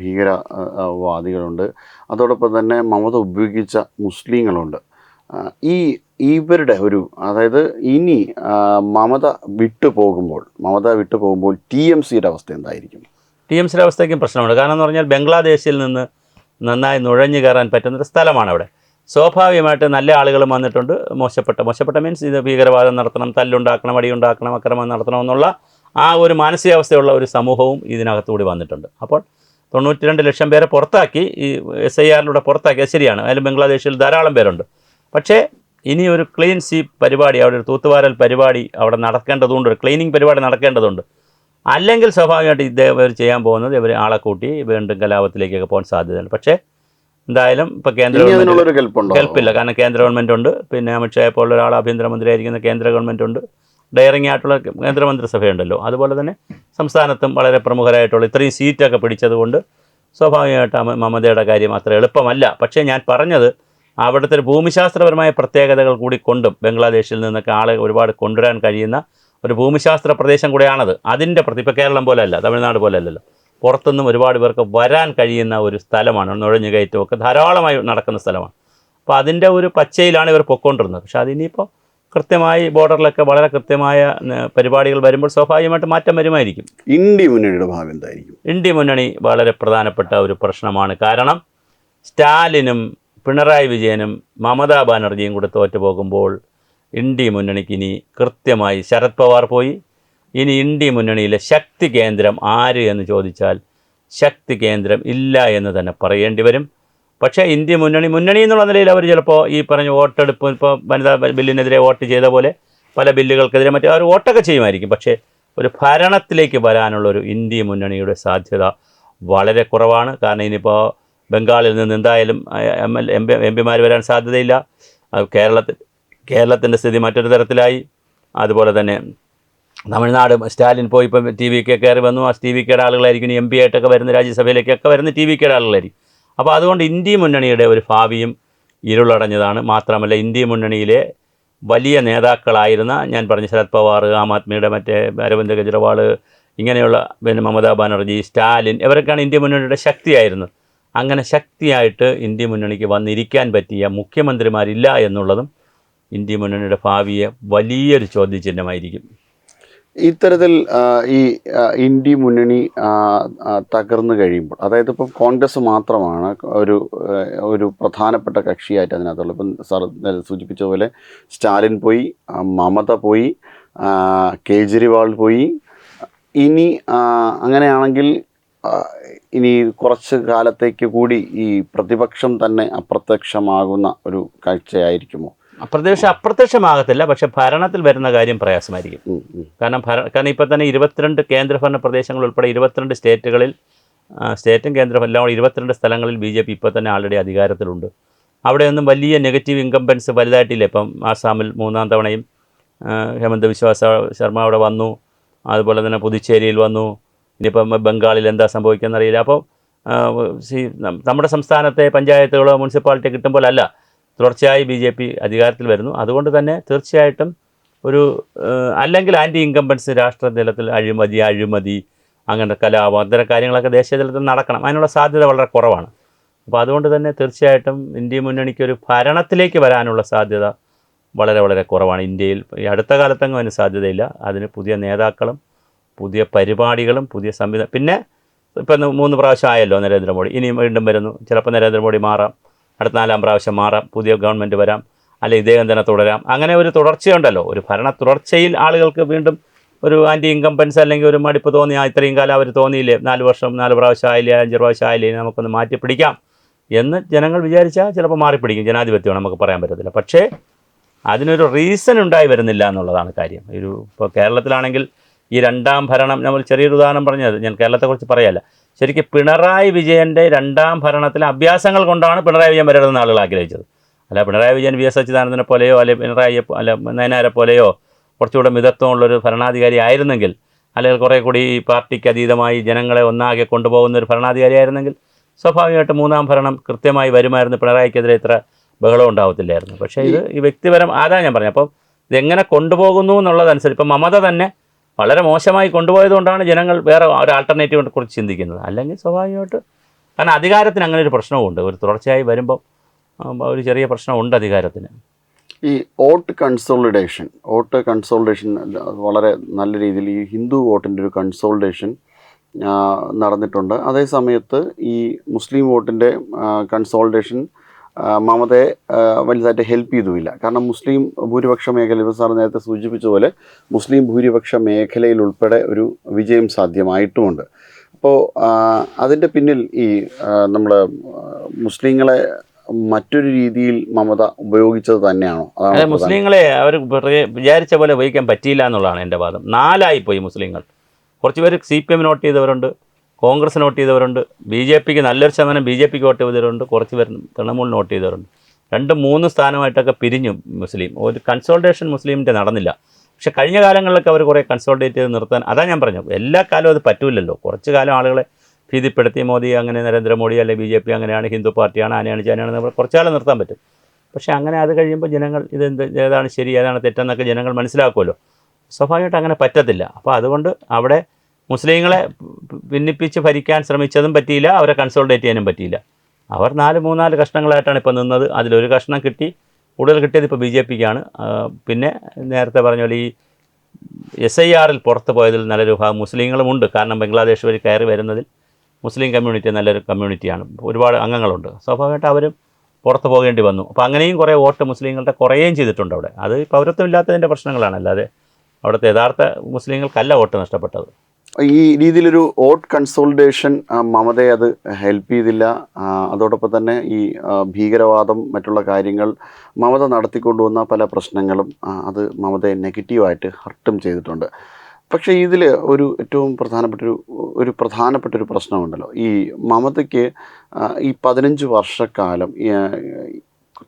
ഭീകരവാദികളുണ്ട്. അതോടൊപ്പം തന്നെ മമത ഉപയോഗിച്ച മുസ്ലിങ്ങളുണ്ട്. ഇവരുടെ അതായത് ഇനി മമത വിട്ടു പോകുമ്പോൾ TMCയുടെ അവസ്ഥ എന്തായിരിക്കും? TMCയുടെ അവസ്ഥയ്ക്കും പ്രശ്നമുണ്ട്. കാരണം എന്ന് പറഞ്ഞാൽ ബംഗ്ലാദേശിൽ നിന്ന് നന്നായി നുഴഞ്ഞു കയറാൻ പറ്റുന്നൊരു സ്ഥലമാണ് അവിടെ. സ്വാഭാവികമായിട്ട് നല്ല ആളുകളും വന്നിട്ടുണ്ട്. മോശപ്പെട്ട മീൻസ് ഇത് ഭീകരവാദം നടത്തണം, തല്ലുണ്ടാക്കണം, അടിയുണ്ടാക്കണം, അക്രമം നടത്തണം എന്നുള്ള ആ ഒരു മാനസികാവസ്ഥയുള്ള ഒരു സമൂഹവും ഇതിനകത്തുകൂടി വന്നിട്ടുണ്ട്. അപ്പോൾ 92 ലക്ഷം പേരെ പുറത്താക്കി, ഈ SIRലൂടെ പുറത്താക്കി, അത് ശരിയാണ്. അതിൽ ബംഗ്ലാദേശിൽ ധാരാളം പേരുണ്ട്. പക്ഷേ ഇനി ഒരു ക്ലീൻ സ്വീപ്പ് പരിപാടി, അവിടെ ഒരു തൂത്തുവാരൽ പരിപാടി അവിടെ നടക്കേണ്ടതുണ്ട്, ഒരു ക്ലീനിങ് പരിപാടി നടക്കേണ്ടതുണ്ട്. അല്ലെങ്കിൽ സ്വാഭാവികമായിട്ട് ഇവർ ചെയ്യാൻ പോകുന്നത് ഇവർ ആളെ കൂട്ടി വീണ്ടും കലാപത്തിലേക്കൊക്കെ പോകാൻ സാധ്യതയുണ്ട്. പക്ഷേ എന്തായാലും ഇപ്പോൾ കേന്ദ്ര ഗവൺമെൻറ് ഹെൽപ്പില്ല. കാരണം കേന്ദ്ര ഗവൺമെൻറ് ഉണ്ട്, പിന്നെ അമിത്ഷായെ പോലുള്ള ഒരാൾ ആഭ്യന്തരമന്ത്രി ആയിരിക്കുന്ന കേന്ദ്ര ഗവൺമെൻറ് ഉണ്ട്, ഡയറിങ് ആയിട്ടുള്ള കേന്ദ്രമന്ത്രിസഭയുണ്ടല്ലോ. അതുപോലെ തന്നെ സംസ്ഥാനത്തും വളരെ പ്രമുഖരായിട്ടുള്ള ഇത്രയും സീറ്റൊക്കെ പിടിച്ചതുകൊണ്ട് സ്വാഭാവികമായിട്ട് മമതയുടെ കാര്യം അത്ര എളുപ്പമല്ല. പക്ഷേ ഞാൻ പറഞ്ഞത് അവിടുത്തെ ഒരു ഭൂമിശാസ്ത്രപരമായ പ്രത്യേകതകൾ കൂടി കൊണ്ടും ബംഗ്ലാദേശിൽ നിന്നൊക്കെ ആളെ ഒരുപാട് കൊണ്ടുവരാൻ കഴിയുന്ന ഒരു ഭൂമിശാസ്ത്ര പ്രദേശം കൂടെയാണത്. അതിൻ്റെ ഇപ്പോൾ കേരളം പോലെയല്ല, തമിഴ്നാട് പോലെയല്ലല്ലോ, പുറത്തുനിന്നും ഒരുപാട് പേർക്ക് വരാൻ കഴിയുന്ന ഒരു സ്ഥലമാണ്. നുഴഞ്ഞുകയറ്റമൊക്കെ ധാരാളമായി നടക്കുന്ന സ്ഥലമാണ്. അപ്പോൾ അതിൻ്റെ ഒരു പച്ചയിലാണ് ഇവർ പൊയ്ക്കൊണ്ടിരുന്നത്. പക്ഷേ അതിനിപ്പോൾ കൃത്യമായി ബോർഡറിലൊക്കെ വളരെ കൃത്യമായ പരിപാടികൾ വരുമ്പോൾ സ്വാഭാവികമായിട്ട് മാറ്റം വരുമായിരിക്കും. ഇന്ത്യ മുന്നണിയുടെ ഭാവി എന്തായിരിക്കും? ഇന്ത്യ മുന്നണി വളരെ പ്രധാനപ്പെട്ട ഒരു പ്രശ്നമാണ്. കാരണം സ്റ്റാലിനും പിണറായി വിജയനും മമതാ ബാനർജിയും കൂടെ തോറ്റു പോകുമ്പോൾ ഇന്ത്യ മുന്നണിക്ക് ഇനി കൃത്യമായി ശരത് പവാർ പോയി. ഇനി ഇന്ത്യ മുന്നണിയിലെ ശക്തി കേന്ദ്രം ആര് എന്ന് ചോദിച്ചാൽ ശക്തി കേന്ദ്രം ഇല്ല എന്ന് തന്നെ പറയേണ്ടി വരും. പക്ഷേ ഇന്ത്യ മുന്നണി എന്നുള്ള നിലയിൽ അവർ ചിലപ്പോൾ ഈ പറഞ്ഞ വോട്ടെടുപ്പ്, ഇപ്പോൾ വനിതാ ബില്ലിനെതിരെ വോട്ട് ചെയ്ത പോലെ പല ബില്ലുകൾക്കെതിരെ മറ്റേ അവർ വോട്ടൊക്കെ ചെയ്യുമായിരിക്കും. പക്ഷേ ഒരു ഭരണത്തിലേക്ക് വരാനുള്ളൊരു ഇന്ത്യ മുന്നണിയുടെ സാധ്യത വളരെ കുറവാണ്. കാരണം ഇനിയിപ്പോൾ ബംഗാളിൽ നിന്ന് എന്തായാലും എം പിമാർ വരാൻ സാധ്യതയില്ല. കേരളത്തിൻ്റെ സ്ഥിതി മറ്റൊരു തരത്തിലായി. അതുപോലെ തന്നെ തമിഴ്നാട് സ്റ്റാലിൻ പോയി ഇപ്പം TVK കയറി വന്നു. ആ TVKയുടെ ആളുകളായിരിക്കും ഇനി MP ആയിട്ടൊക്കെ വരുന്ന, രാജ്യസഭയിലേക്കൊക്കെ വരുന്ന TVKയുടെ ആളുകളായിരിക്കും. അപ്പോൾ അതുകൊണ്ട് ഇന്ത്യ മുന്നണിയുടെ ഒരു ഭാവിയും ഇരുളടഞ്ഞതാണ്. മാത്രമല്ല ഇന്ത്യ മുന്നണിയിലെ വലിയ നേതാക്കളായിരുന്ന ഞാൻ പറഞ്ഞ ശരത് പവാർ, ആം ആദ്മിയുടെ മറ്റേ അരവിന്ദ് കെജ്രിവാൾ, ഇങ്ങനെയുള്ള പിന്നെ മമതാ ബാനർജി, സ്റ്റാലിൻ, ഇവരൊക്കെയാണ് ഇന്ത്യ മുന്നണിയുടെ ശക്തിയായിരുന്നത്. അങ്ങനെ ശക്തിയായിട്ട് ഇന്ത്യ മുന്നണിക്ക് വന്നിരിക്കാൻ പറ്റിയ മുഖ്യമന്ത്രിമാരില്ല എന്നുള്ളതും ഇന്ത്യ മുന്നണിയുടെ ഭാവിയെ വലിയൊരു ചോദ്യചിഹ്നമായിരിക്കും. ഇത്തരത്തിൽ ഈ ഇന്ത്യ മുന്നണി തകർന്നു കഴിയുമ്പോൾ, അതായത് ഇപ്പം കോൺഗ്രസ് മാത്രമാണ് ഒരു പ്രധാനപ്പെട്ട കക്ഷിയായിട്ട് അതിനകത്തുള്ളത്. ഇപ്പം സാർ സൂചിപ്പിച്ച പോലെ സ്റ്റാലിൻ പോയി, മമത പോയി, കേജ്രിവാൾ പോയി. ഇനി അങ്ങനെയാണെങ്കിൽ ഇനി കുറച്ച് കാലത്തേക്ക് കൂടി ഈ പ്രതിപക്ഷം തന്നെ അപ്രത്യക്ഷമാകുന്ന ഒരു കാഴ്ചയായിരിക്കുമോ? അപ്രത്യക്ഷമാകത്തില്ല, പക്ഷെ ഭരണത്തിൽ വരുന്ന കാര്യം പ്രയാസമായിരിക്കും. കാരണം ഇപ്പോൾ തന്നെ 22 കേന്ദ്രഭരണ പ്രദേശങ്ങൾ ഉൾപ്പെടെ 22 സ്റ്റേറ്റുകളിൽ, സ്റ്റേറ്റും കേന്ദ്രം എല്ലാം കൂടി 22 സ്ഥലങ്ങളിൽ BJP ഇപ്പോൾ തന്നെ ആൾറെഡി അധികാരത്തിലുണ്ട്. അവിടെയൊന്നും വലിയ നെഗറ്റീവ് ഇൻകംബൻസ് വലുതായിട്ടില്ല. ഇപ്പം ആസാമിൽ 3ാം തവണയും ഹേമന്ത് ബിശ്വ ശർമ്മ അവിടെ വന്നു, അതുപോലെ തന്നെ പുതുച്ചേരിയിൽ വന്നു. ഇനിയിപ്പം ബംഗാളിൽ എന്താ സംഭവിക്കുന്നറിയില്ല. അപ്പോൾ നമ്മുടെ സംസ്ഥാനത്തെ പഞ്ചായത്തുകളോ മുനിസിപ്പാലിറ്റി കിട്ടുമ്പോൾ അല്ല, തുടർച്ചയായി BJP അധികാരത്തിൽ വരുന്നു. അതുകൊണ്ട് തന്നെ തീർച്ചയായിട്ടും ഒരു അല്ലെങ്കിൽ ആൻറ്റി ഇൻകംബൻസ് രാഷ്ട്ര തലത്തിൽ അഴിമതി അങ്ങനെ കലാപം അത്തരം കാര്യങ്ങളൊക്കെ ദേശീയ തലത്തിൽ നടക്കണം. അതിനുള്ള സാധ്യത വളരെ കുറവാണ്. അപ്പോൾ അതുകൊണ്ട് തന്നെ തീർച്ചയായിട്ടും ഇന്ത്യ മുന്നണിക്ക് ഒരു ഭരണത്തിലേക്ക് വരാനുള്ള സാധ്യത വളരെ വളരെ കുറവാണ്. ഇന്ത്യയിൽ ഈ അടുത്ത കാലത്തെങ്ങും അതിന് സാധ്യതയില്ല. അതിന് പുതിയ നേതാക്കളും പുതിയ പരിപാടികളും പുതിയ സംവിധാനം, പിന്നെ ഇപ്പം 3 പ്രാവശ്യം ആയല്ലോ നരേന്ദ്രമോദി, ഇനി വീണ്ടും വരുന്നു. ചിലപ്പോൾ നരേന്ദ്രമോദി മാറാം, അടുത്ത 4ാം പ്രാവശ്യം മാറാം, പുതിയ ഗവൺമെൻറ് വരാം, അല്ലെങ്കിൽ ഇദ്ദേഹം തന്നെ തുടരാം. അങ്ങനെ ഒരു തുടർച്ചയുണ്ടല്ലോ. ഒരു ഭരണ തുടർച്ചയിൽ ആളുകൾക്ക് വീണ്ടും ഒരു ആൻറ്റി ഇൻകംബൻസ് അല്ലെങ്കിൽ ഒരു മടുപ്പ് തോന്നി, ഇത്രയും കാലം അവർ തോന്നിയില്ലേ, 4 പ്രാവശ്യം ആയില്ലേ, 5 പ്രാവശ്യം ആയില്ലേ, നമുക്കൊന്ന് മാറ്റി പിടിക്കാം എന്ന് ജനങ്ങൾ വിചാരിച്ചാൽ ചിലപ്പോൾ മാറിപ്പിടിക്കും. ജനാധിപത്യമാണ്, നമുക്ക് പറയാൻ പറ്റത്തില്ല. പക്ഷേ അതിനൊരു റീസൺ ഉണ്ടായി വരുന്നില്ല എന്നുള്ളതാണ് കാര്യം. ഇപ്പോൾ കേരളത്തിലാണെങ്കിൽ ഈ 2ാം ഭരണം, നമ്മൾ ചെറിയൊരു ഉദാഹരണം പറഞ്ഞത്, ഞാൻ കേരളത്തെക്കുറിച്ച് പറയല്ല, ശരിക്കും പിണറായി വിജയൻ്റെ 2ാം ഭരണത്തിലെ അഭ്യാസങ്ങൾ കൊണ്ടാണ് പിണറായി വിജയൻ വരരുതെന്ന് ആളുകൾ ആഗ്രഹിച്ചത്. അല്ല പിണറായി വിജയൻ VS അച്യുതാനന്ദനെ പോലെയോ അല്ലെങ്കിൽ നയനാരെ പോലെയോ കുറച്ചുകൂടെ മിതത്വമുള്ളൊരു ഭരണാധികാരി ആയിരുന്നെങ്കിൽ, അല്ലെങ്കിൽ കുറേ കൂടി ഈ പാർട്ടിക്ക് അതീതമായി ജനങ്ങളെ ഒന്നാകെ കൊണ്ടുപോകുന്ന ഒരു ഭരണാധികാരി ആയിരുന്നെങ്കിൽ സ്വാഭാവികമായിട്ട് 3ാം ഭരണം കൃത്യമായി വരുമായിരുന്നു. പിണറായിക്കെതിരെ ഇത്ര ബഹളം ഉണ്ടാവത്തില്ലായിരുന്നു. പക്ഷേ ഇത് ഈ വ്യക്തിപരം അതാണ് ഞാൻ പറഞ്ഞത്. അപ്പം ഇതെങ്ങനെ കൊണ്ടുപോകുന്നു എന്നുള്ളതനുസരിച്ച് ഇപ്പം മമത തന്നെ വളരെ മോശമായി കൊണ്ടുപോയതുകൊണ്ടാണ് ജനങ്ങൾ വേറെ ഒരു ആൾട്ടർനേറ്റീവിനെ കുറിച്ച് ചിന്തിക്കുന്നത്. അല്ലെങ്കിൽ സ്വാഭാവികമായിട്ട്, കാരണം അധികാരത്തിന് അങ്ങനെ ഒരു പ്രശ്നവുമുണ്ട്. ഒരു തുടർച്ചയായി വരുമ്പം ഒരു ചെറിയ പ്രശ്നമുണ്ട് അധികാരത്തിന്. ഈ വോട്ട് കൺസോളിഡേഷൻ വളരെ നല്ല രീതിയിൽ ഈ ഹിന്ദു വോട്ടിൻ്റെ ഒരു കൺസോളിഡേഷൻ നടന്നിട്ടുണ്ട്. അതേ സമയത്ത് ഈ മുസ്ലിം വോട്ടിൻ്റെ കൺസോളിഡേഷൻ മമതയെ വലുതായിട്ട് ഹെൽപ്പ് ചെയ്തുമില്ല. കാരണം മുസ്ലിം ഭൂരിപക്ഷ മേഖല, ഇപ്പോൾ സാർ നേരത്തെ സൂചിപ്പിച്ച പോലെ മുസ്ലിം ഭൂരിപക്ഷ മേഖലയിൽ ഉൾപ്പെടെ ഒരു വിജയം സാധ്യമായിട്ടുമുണ്ട്. അപ്പോൾ അപ്പോൾ അതിൻ്റെ പിന്നിൽ ഈ നമ്മൾ മുസ്ലിങ്ങളെ മറ്റൊരു രീതിയിൽ മമത ഉപയോഗിച്ചത് തന്നെയാണോ? അതെ, മുസ്ലിങ്ങളെ അവർ വിചാരിച്ച പോലെ ഉപയോഗിക്കാൻ പറ്റിയില്ല എന്നുള്ളതാണ് എൻ്റെ വാദം. 4 പോയി മുസ്ലിങ്ങൾ. കുറച്ച് പേര് CPM നോട്ട് ചെയ്തവരുണ്ട്, കോൺഗ്രസ് നോട്ട് ചെയ്തവരുണ്ട്, BJPക്ക് നല്ലൊരു ശതമാനം BJPക്ക് വോട്ട് ചെയ്തവരുണ്ട്, കുറച്ച് പേർ തൃണമൂൽ നോട്ട് ചെയ്തവരുണ്ട്. 2-3 സ്ഥാനമായിട്ടൊക്കെ പിരിഞ്ഞു മുസ്ലിം. ഒരു കൺസോൾട്ടേഷൻ മുസ്ലിമിൻ്റെ നടന്നില്ല. പക്ഷേ കഴിഞ്ഞ കാലങ്ങളിലൊക്കെ അവർ കുറേ കൺസോൾട്ടേറ്റ് ചെയ്ത് നിർത്താൻ, അതാ ഞാൻ പറഞ്ഞു, എല്ലാ കാലവും അത് പറ്റൂലല്ലോ. കുറച്ച് കാലം ആളുകളെ ഭീതിപ്പെടുത്തി മോദി അങ്ങനെ, നരേന്ദ്രമോദി അല്ലെങ്കിൽ BJP അങ്ങനെയാണ്, ഹിന്ദു പാർട്ടിയാണ്, ആനയാണ് ചാനയാണ്, കുറച്ച് കാലം നിർത്താൻ പറ്റും. പക്ഷേ അങ്ങനെ അത് കഴിയുമ്പോൾ ജനങ്ങൾ ഏതാണ് ശരി ഏതാണ് തെറ്റെന്നൊക്കെ ജനങ്ങൾ മനസ്സിലാക്കുമല്ലോ. സ്വാഭാവികമായിട്ട് അങ്ങനെ പറ്റത്തില്ല. അപ്പോൾ അതുകൊണ്ട് അവിടെ മുസ്ലിങ്ങളെ ഭിന്നിപ്പിച്ച് ഭരിക്കാൻ ശ്രമിച്ചതും പറ്റിയില്ല, അവരെ കൺസോൾട്ടേറ്റ് ചെയ്യാനും പറ്റിയില്ല. അവർ 4 കഷ്ണങ്ങളായിട്ടാണ് ഇപ്പോൾ നിന്നത്. അതിലൊരു കഷ്ണം കിട്ടി, കൂടുതൽ കിട്ടിയത് ഇപ്പോൾ BJPക്കാണ്. പിന്നെ നേരത്തെ പറഞ്ഞ പോലെ ഈ SIRൽ പുറത്ത് പോയതിൽ നല്ലൊരു ഭാഗം മുസ്ലിങ്ങളുമുണ്ട്. കാരണം ബംഗ്ലാദേശ് വഴി കയറി വരുന്നതിൽ മുസ്ലിം കമ്മ്യൂണിറ്റി നല്ലൊരു കമ്മ്യൂണിറ്റിയാണ്, ഒരുപാട് അംഗങ്ങളുണ്ട്. സ്വാഭാവികമായിട്ട് അവരും പുറത്ത് പോകേണ്ടി വന്നു. അപ്പോൾ അങ്ങനെയും കുറേ വോട്ട് മുസ്ലിങ്ങളുടെ കുറയുകയും ചെയ്തിട്ടുണ്ട് അവിടെ. അത് പൗരത്വമില്ലാത്തതിൻ്റെ പ്രശ്നങ്ങളാണ്, അല്ലാതെ അവിടുത്തെ യഥാർത്ഥ മുസ്ലിങ്ങൾക്കല്ല വോട്ട് നഷ്ടപ്പെട്ടത്. ഈ രീതിയിലൊരു വോട്ട് കൺസോളിഡേഷൻ മമതയെ അത് ഹെൽപ്പ് ചെയ്തില്ല. അതോടൊപ്പം തന്നെ ഈ ഭീകരവാദം മറ്റുള്ള കാര്യങ്ങൾ മമത നടത്തിക്കൊണ്ടുവന്ന പല പ്രശ്നങ്ങളും അത് മമതയെ നെഗറ്റീവായിട്ട് ഹർട്ടും ചെയ്തിട്ടുണ്ട്. പക്ഷേ ഇതിൽ ഏറ്റവും പ്രധാനപ്പെട്ടൊരു പ്രശ്നമുണ്ടല്ലോ. ഈ മമതയ്ക്ക് ഈ 15 വർഷക്കാലം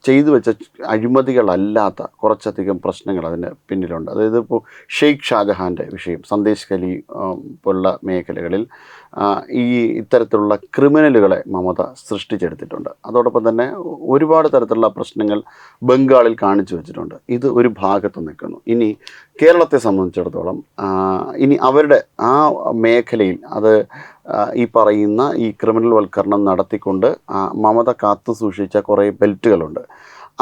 ചെയ്തു വെച്ച അഴിമതികളല്ലാത്ത കുറച്ചധികം പ്രശ്നങ്ങൾ അതിന് പിന്നിലുണ്ട്. അതായത് ഇപ്പോൾ ഷെയ്ഖ് ഷാജഹാൻ്റെ വിഷയം, സന്ദേശ് ഖലി പോലുള്ള മേഖലകളിൽ ഇത്തരത്തിലുള്ള ക്രിമിനലുകളെ മമത സൃഷ്ടിച്ചെടുത്തിട്ടുണ്ട്. അതോടൊപ്പം തന്നെ ഒരുപാട് തരത്തിലുള്ള പ്രശ്നങ്ങൾ ബംഗാളിൽ കാണിച്ചു വെച്ചിട്ടുണ്ട്. ഇത് ഒരു ഭാഗത്ത് നിൽക്കുന്നു. ഇനി കേരളത്തെ സംബന്ധിച്ചിടത്തോളം ഇനി അവരുടെ ആ മേഖലയിൽ അത് ഈ പറയുന്ന ഈ ക്രിമിനൽ വൽക്കരണം നടത്തിക്കൊണ്ട് മമത കാത്തു സൂക്ഷിച്ച കുറേ ബെൽറ്റുകളുണ്ട്.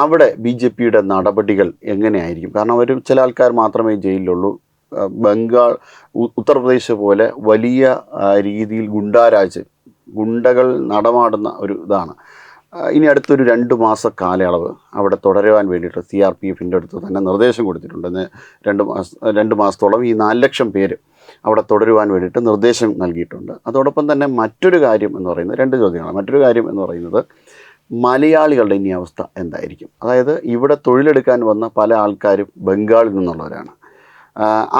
അവിടെ BJPയുടെ നടപടികൾ എങ്ങനെയായിരിക്കും? കാരണം ചില ആൾക്കാർ മാത്രമേ ജയിലിലുള്ളൂ. ഉത്തർപ്രദേശ് പോലെ വലിയ രീതിയിൽ ഗുണ്ടകൾ നടമാടുന്ന ഒരു ഇതാണ്. ഇനി അടുത്തൊരു 2 മാസ കാലയളവ് അവിടെ തുടരുവാൻ വേണ്ടിയിട്ട് CRPFൻ്റെ അടുത്ത് തന്നെ നിർദ്ദേശം കൊടുത്തിട്ടുണ്ട്. 2 മാസത്തോളം ഈ 4 ലക്ഷം പേര് അവിടെ തുടരുവാൻ വേണ്ടിയിട്ട് നിർദ്ദേശം നൽകിയിട്ടുണ്ട്. അതോടൊപ്പം തന്നെ മറ്റൊരു കാര്യം എന്ന് പറയുന്നത് 2 ചോദ്യങ്ങളാണ്. മറ്റൊരു കാര്യം എന്ന് പറയുന്നത് മലയാളികളുടെ ഇനി അവസ്ഥ എന്തായിരിക്കും? അതായത് ഇവിടെ തൊഴിലെടുക്കാൻ വന്ന പല ആൾക്കാരും ബംഗാളിൽ നിന്നുള്ളവരാണ്.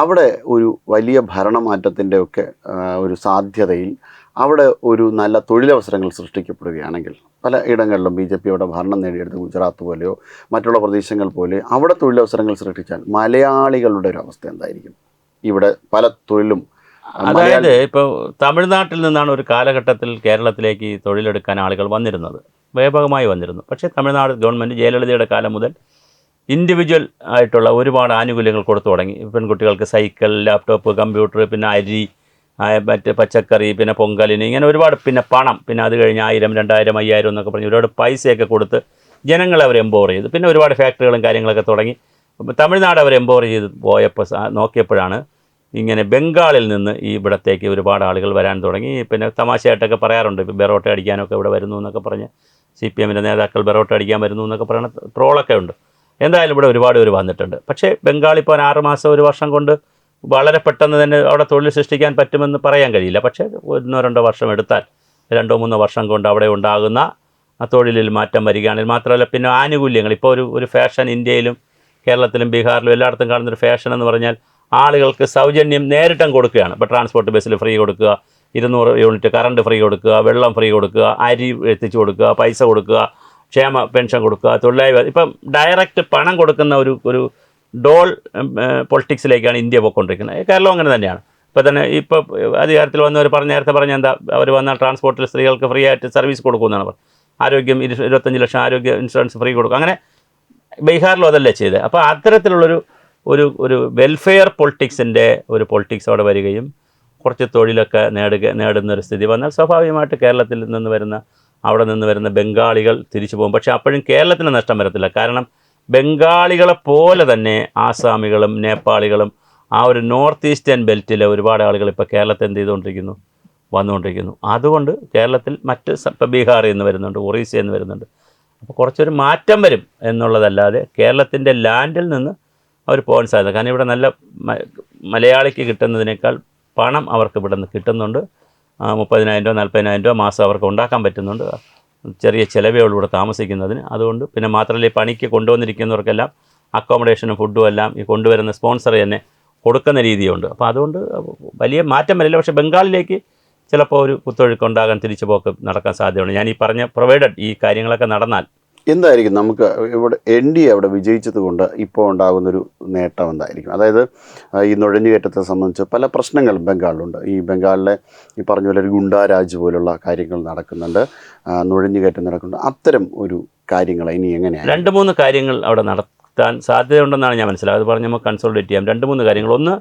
അവിടെ ഒരു വലിയ ഭരണമാറ്റത്തിൻ്റെ ഒക്കെ ഒരു സാധ്യതയിൽ അവിടെ ഒരു നല്ല തൊഴിലവസരങ്ങൾ സൃഷ്ടിക്കപ്പെടുകയാണെങ്കിൽ പല ഇടങ്ങളിലും BJP അവിടെ ഭരണം നേടിയെടുത്ത് ഗുജറാത്ത് പോലെയോ മറ്റുള്ള പ്രദേശങ്ങൾ പോലെ അവിടെ തൊഴിലവസരങ്ങൾ സൃഷ്ടിച്ചാൽ മലയാളികളുടെ ഒരു അവസ്ഥ എന്തായിരിക്കും? ഇവിടെ പല തൊഴിലും, അതായത് ഇപ്പോൾ തമിഴ്നാട്ടിൽ നിന്നാണ് ഒരു കാലഘട്ടത്തിൽ കേരളത്തിലേക്ക് തൊഴിലെടുക്കാൻ ആളുകൾ വന്നിരുന്നത്, വ്യാപകമായി വന്നിരുന്നു. പക്ഷേ തമിഴ്നാട് ഗവൺമെൻറ് ജയലളിതയുടെ കാലം മുതൽ ഇൻഡിവിജ്വൽ ആയിട്ടുള്ള ഒരുപാട് ആനുകൂല്യങ്ങൾ കൊടുത്തു തുടങ്ങി. പെൺകുട്ടികൾക്ക് സൈക്കിൾ, ലാപ്ടോപ്പ്, കമ്പ്യൂട്ടർ, പിന്നെ അരി, മറ്റ് പച്ചക്കറി, പിന്നെ പൊങ്കലിന്, ഇങ്ങനെ ഒരുപാട്, പിന്നെ പണം, പിന്നെ അത് കഴിഞ്ഞ് 1000, 2000, 5000 എന്നൊക്കെ പറഞ്ഞ് ഒരുപാട് പൈസയൊക്കെ കൊടുത്ത് ജനങ്ങളെ അവർ എംപവർ ചെയ്തു. പിന്നെ ഒരുപാട് ഫാക്ടറികളും കാര്യങ്ങളൊക്കെ തുടങ്ങി. തമിഴ്നാട് അവർ എംപവർ ചെയ്ത് പോയപ്പോൾ നോക്കിയപ്പോഴാണ് ഇങ്ങനെ ബംഗാളിൽ നിന്ന് ഇവിടത്തേക്ക് ഒരുപാട് ആളുകൾ വരാൻ തുടങ്ങി. പിന്നെ തമാശയായിട്ടൊക്കെ പറയാറുണ്ട്, ബെറോട്ട അടിക്കാനൊക്കെ ഇവിടെ വരുന്നു എന്നൊക്കെ പറഞ്ഞ് CPMൻ്റെ നേതാക്കൾ ബെറോട്ട അടിക്കാൻ വരുന്നു എന്നൊക്കെ പറയുന്ന ട്രോളൊക്കെ ഉണ്ട്. എന്തായാലും ഇവിടെ ഒരുപാട് പേര് വന്നിട്ടുണ്ട്. പക്ഷേ ബംഗാൾ ഇപ്പോൾ 6 മാസം 1 വർഷം കൊണ്ട് വളരെ പെട്ടെന്ന് തന്നെ അവിടെ തൊഴിൽ സൃഷ്ടിക്കാൻ പറ്റുമെന്ന് പറയാൻ കഴിയില്ല. പക്ഷേ 1-2 വർഷം എടുത്താൽ 2-3 വർഷം കൊണ്ട് അവിടെ ഉണ്ടാകുന്ന തൊഴിലിൽ മാറ്റം വരികയാണെങ്കിൽ, മാത്രമല്ല പിന്നെ ആനുകൂല്യങ്ങൾ, ഇപ്പോൾ ഒരു ഫാഷൻ ഇന്ത്യയിലും കേരളത്തിലും ബീഹാറിലും എല്ലായിടത്തും കാണുന്നൊരു ഫാഷൻ എന്ന് പറഞ്ഞാൽ ആളുകൾക്ക് സൗജന്യം നേരിട്ടും കൊടുക്കുകയാണ്. ഇപ്പോൾ ട്രാൻസ്പോർട്ട് ബസ്സിൽ ഫ്രീ കൊടുക്കുക, 200 യൂണിറ്റ് കറണ്ട് ഫ്രീ കൊടുക്കുക, വെള്ളം ഫ്രീ കൊടുക്കുക, അരി എത്തിച്ചു കൊടുക്കുക, പൈസ കൊടുക്കുക, ക്ഷേമ പെൻഷൻ കൊടുക്കുക, തൊഴിലാളി, ഇപ്പം ഡയറക്റ്റ് പണം കൊടുക്കുന്ന ഒരു ഡോൾ പൊളിറ്റിക്സിലേക്കാണ് ഇന്ത്യ പോയിക്കൊണ്ടിരിക്കുന്നത്. കേരളം അങ്ങനെ തന്നെയാണ്. ഇപ്പോൾ അധികാരത്തിൽ വന്നവർ നേരത്തെ പറഞ്ഞ എന്താ, അവർ വന്നാൽ ട്രാൻസ്പോർട്ടിൽ സ്ത്രീകൾക്ക് ഫ്രീ ആയിട്ട് സർവീസ് കൊടുക്കുമെന്നാണ് പറഞ്ഞത്. ആരോഗ്യം 25 ലക്ഷം ആരോഗ്യ ഇൻഷുറൻസ് ഫ്രീ കൊടുക്കും. അങ്ങനെ ബീഹാറിലും അതല്ലേ ചെയ്തത്. അപ്പോൾ അത്തരത്തിലുള്ളൊരു വെൽഫെയർ പൊളിറ്റിക്സിൻ്റെ ഒരു പൊളിറ്റിക്സ് അവിടെ വരികയും കുറച്ച് തൊഴിലൊക്കെ നേടുന്നൊരു സ്ഥിതി വന്നാൽ സ്വാഭാവികമായിട്ട് കേരളത്തിൽ അവിടെ നിന്ന് വരുന്ന ബംഗാളികൾ തിരിച്ചു പോകും. പക്ഷേ അപ്പോഴും കേരളത്തിന് നഷ്ടം വരത്തില്ല. കാരണം ബംഗാളികളെപ്പോലെ തന്നെ ആസാമികളും നേപ്പാളികളും ആ ഒരു നോർത്ത് ഈസ്റ്റേൺ ബെൽറ്റിലെ ഒരുപാട് ആളുകൾ ഇപ്പോൾ കേരളത്തിൽ വന്നുകൊണ്ടിരിക്കുന്നു. അതുകൊണ്ട് കേരളത്തിൽ ഇപ്പോൾ ബീഹാറിൽ നിന്ന് വരുന്നുണ്ട്, ഒറീസയിൽ നിന്ന് വരുന്നുണ്ട്. അപ്പോൾ കുറച്ചൊരു മാറ്റം വരും എന്നുള്ളതല്ലാതെ കേരളത്തിൻ്റെ ലാൻഡിൽ നിന്ന് അവർ പോകാൻ സാധ്യത. കാരണം ഇവിടെ നല്ല മലയാളിക്ക് കിട്ടുന്നതിനേക്കാൾ പണം അവർക്ക് ഇവിടെ നിന്ന് കിട്ടുന്നുണ്ട്. 30,000 40,000 മാസം അവർക്ക് ഉണ്ടാക്കാൻ പറ്റുന്നുണ്ട്. ചെറിയ ചിലവേ ഉള്ളൂ ഇവിടെ താമസിക്കുന്നതിന്. അതുകൊണ്ട് പിന്നെ മാത്രമല്ല ഈ പണിക്ക് കൊണ്ടുവന്നിരിക്കുന്നവർക്കെല്ലാം അക്കോമഡേഷനും ഫുഡും എല്ലാം ഈ കൊണ്ടുവരുന്ന സ്പോൺസർ തന്നെ കൊടുക്കുന്ന രീതിയുണ്ട്. അപ്പോൾ അതുകൊണ്ട് വലിയ മാറ്റം വരില്ല. പക്ഷേ ബംഗാളിലേക്ക് ചിലപ്പോൾ ഒരു കുത്തൊഴുക്കുണ്ടാകാൻ തിരിച്ചു പോക്ക് നടക്കാൻ സാധ്യതയുണ്ട്. ഞാൻ ഈ പറഞ്ഞ പ്രൊവൈഡഡ് ഈ കാര്യങ്ങളൊക്കെ നടന്നാൽ. എന്തായിരിക്കും നമുക്ക് ഇവിടെ NDA അവിടെ വിജയിച്ചത് കൊണ്ട് ഇപ്പോൾ ഉണ്ടാകുന്നൊരു നേട്ടം എന്തായിരിക്കും? അതായത് ഈ നുഴഞ്ഞുകയറ്റത്തെ സംബന്ധിച്ച് പല പ്രശ്നങ്ങളും ബംഗാളിലുണ്ട്. ഈ ബംഗാളിലെ ഈ പറഞ്ഞ പോലെ ഒരു ഗുണ്ടാരാജ് പോലുള്ള കാര്യങ്ങൾ നടക്കുന്നുണ്ട്, നുഴഞ്ഞുകയറ്റം നടക്കുന്നുണ്ട്. അത്തരം ഒരു കാര്യങ്ങൾ ഇനി എങ്ങനെയാണ്? 2-3 കാര്യങ്ങൾ അവിടെ നടത്താൻ സാധ്യതയുണ്ടെന്നാണ് ഞാൻ മനസ്സിലായത്. അത് പറഞ്ഞ് നമുക്ക് കൺസോൾട്ടേറ്റ് ചെയ്യാം. 2-3 കാര്യങ്ങൾ. ഒന്ന്,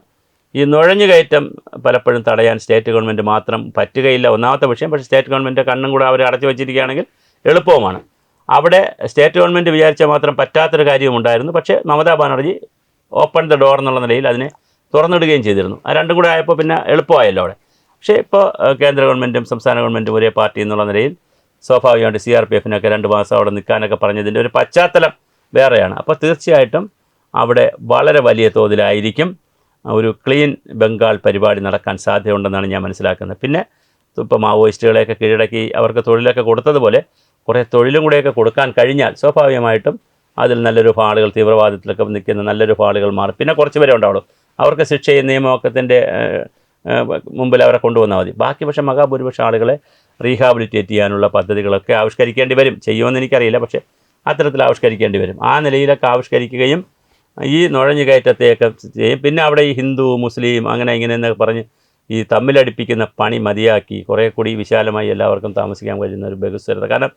ഈ നുഴഞ്ഞുകയറ്റം പലപ്പോഴും തടയാൻ സ്റ്റേറ്റ് ഗവൺമെൻറ് മാത്രം പറ്റുകയില്ല, ഒന്നാമത്തെ വിഷയം. പക്ഷേ സ്റ്റേറ്റ് ഗവൺമെൻറ് കണ്ണും കൂടെ അവർ അടച്ചു വച്ചിരിക്കുകയാണെങ്കിൽ എളുപ്പവുമാണ്. അവിടെ സ്റ്റേറ്റ് ഗവൺമെൻറ് വിചാരിച്ചാൽ മാത്രം പറ്റാത്തൊരു കാര്യമുണ്ടായിരുന്നു. പക്ഷേ Mamata Banerjee open the door എന്നുള്ള നിലയിൽ അതിനെ തുറന്നിടുകയും ചെയ്തിരുന്നു. ആ രണ്ടും കൂടെ ആയപ്പോൾ പിന്നെ എളുപ്പമായല്ലോ അവിടെ. പക്ഷേ ഇപ്പോൾ കേന്ദ്ര ഗവൺമെൻറ്റും സംസ്ഥാന ഗവൺമെൻറ്റും ഒരേ പാർട്ടി എന്നുള്ള നിലയിൽ സ്വാഭാവികമായിട്ട് CRPF-നൊക്കെ 2 മാസം അവിടെ നിൽക്കാനൊക്കെ പറഞ്ഞതിൻ്റെ ഒരു പശ്ചാത്തലം വേറെയാണ്. അപ്പോൾ തീർച്ചയായിട്ടും അവിടെ വളരെ വലിയ തോതിലായിരിക്കും ഒരു ക്ലീൻ ബംഗാൾ പരിപാടി നടക്കാൻ സാധ്യതയുണ്ടെന്നാണ് ഞാൻ മനസ്സിലാക്കുന്നത്. പിന്നെ ഇപ്പോൾ മാവോയിസ്റ്റുകളെയൊക്കെ കീഴടക്കി അവർക്ക് തൊഴിലൊക്കെ കൊടുത്തതുപോലെ കുറേ തൊഴിലും കൂടെയൊക്കെ കൊടുക്കാൻ കഴിഞ്ഞാൽ സ്വാഭാവികമായിട്ടും അതിൽ നല്ലൊരു ആളുകൾ, തീവ്രവാദത്തിലൊക്കെ നിൽക്കുന്ന നല്ലൊരു ആളുകൾ മാറും. പിന്നെ കുറച്ച് പേരെ ഉണ്ടാവുള്ളൂ. അവർക്ക് ശിക്ഷയും നിയമമൊക്കത്തിൻ്റെ മുമ്പിൽ അവരെ കൊണ്ടുവന്നാൽ മതി. ബാക്കി പക്ഷേ മഹാഭൂരിപക്ഷം ആളുകളെ റീഹാബിലിറ്റേറ്റ് ചെയ്യാനുള്ള പദ്ധതികളൊക്കെ ആവിഷ്കരിക്കേണ്ടി വരും. ചെയ്യുമെന്ന് എനിക്കറിയില്ല, പക്ഷേ അത്തരത്തിൽ ആവിഷ്കരിക്കേണ്ടി വരും. ആ നിലയിലൊക്കെ ആവിഷ്കരിക്കുകയും ഈ നുഴഞ്ഞുകയറ്റത്തെയൊക്കെ ചെയ്യും. പിന്നെ അവിടെ ഈ ഹിന്ദു മുസ്ലിം അങ്ങനെ ഇങ്ങനെ എന്നൊക്കെ പറഞ്ഞ് ഈ തമ്മിലടിപ്പിക്കുന്ന പണി മതിയാക്കി കുറേ കൂടി വിശാലമായി എല്ലാവർക്കും താമസിക്കാൻ കഴിയുന്ന ഒരു ബഹുസ്വരത. കാരണം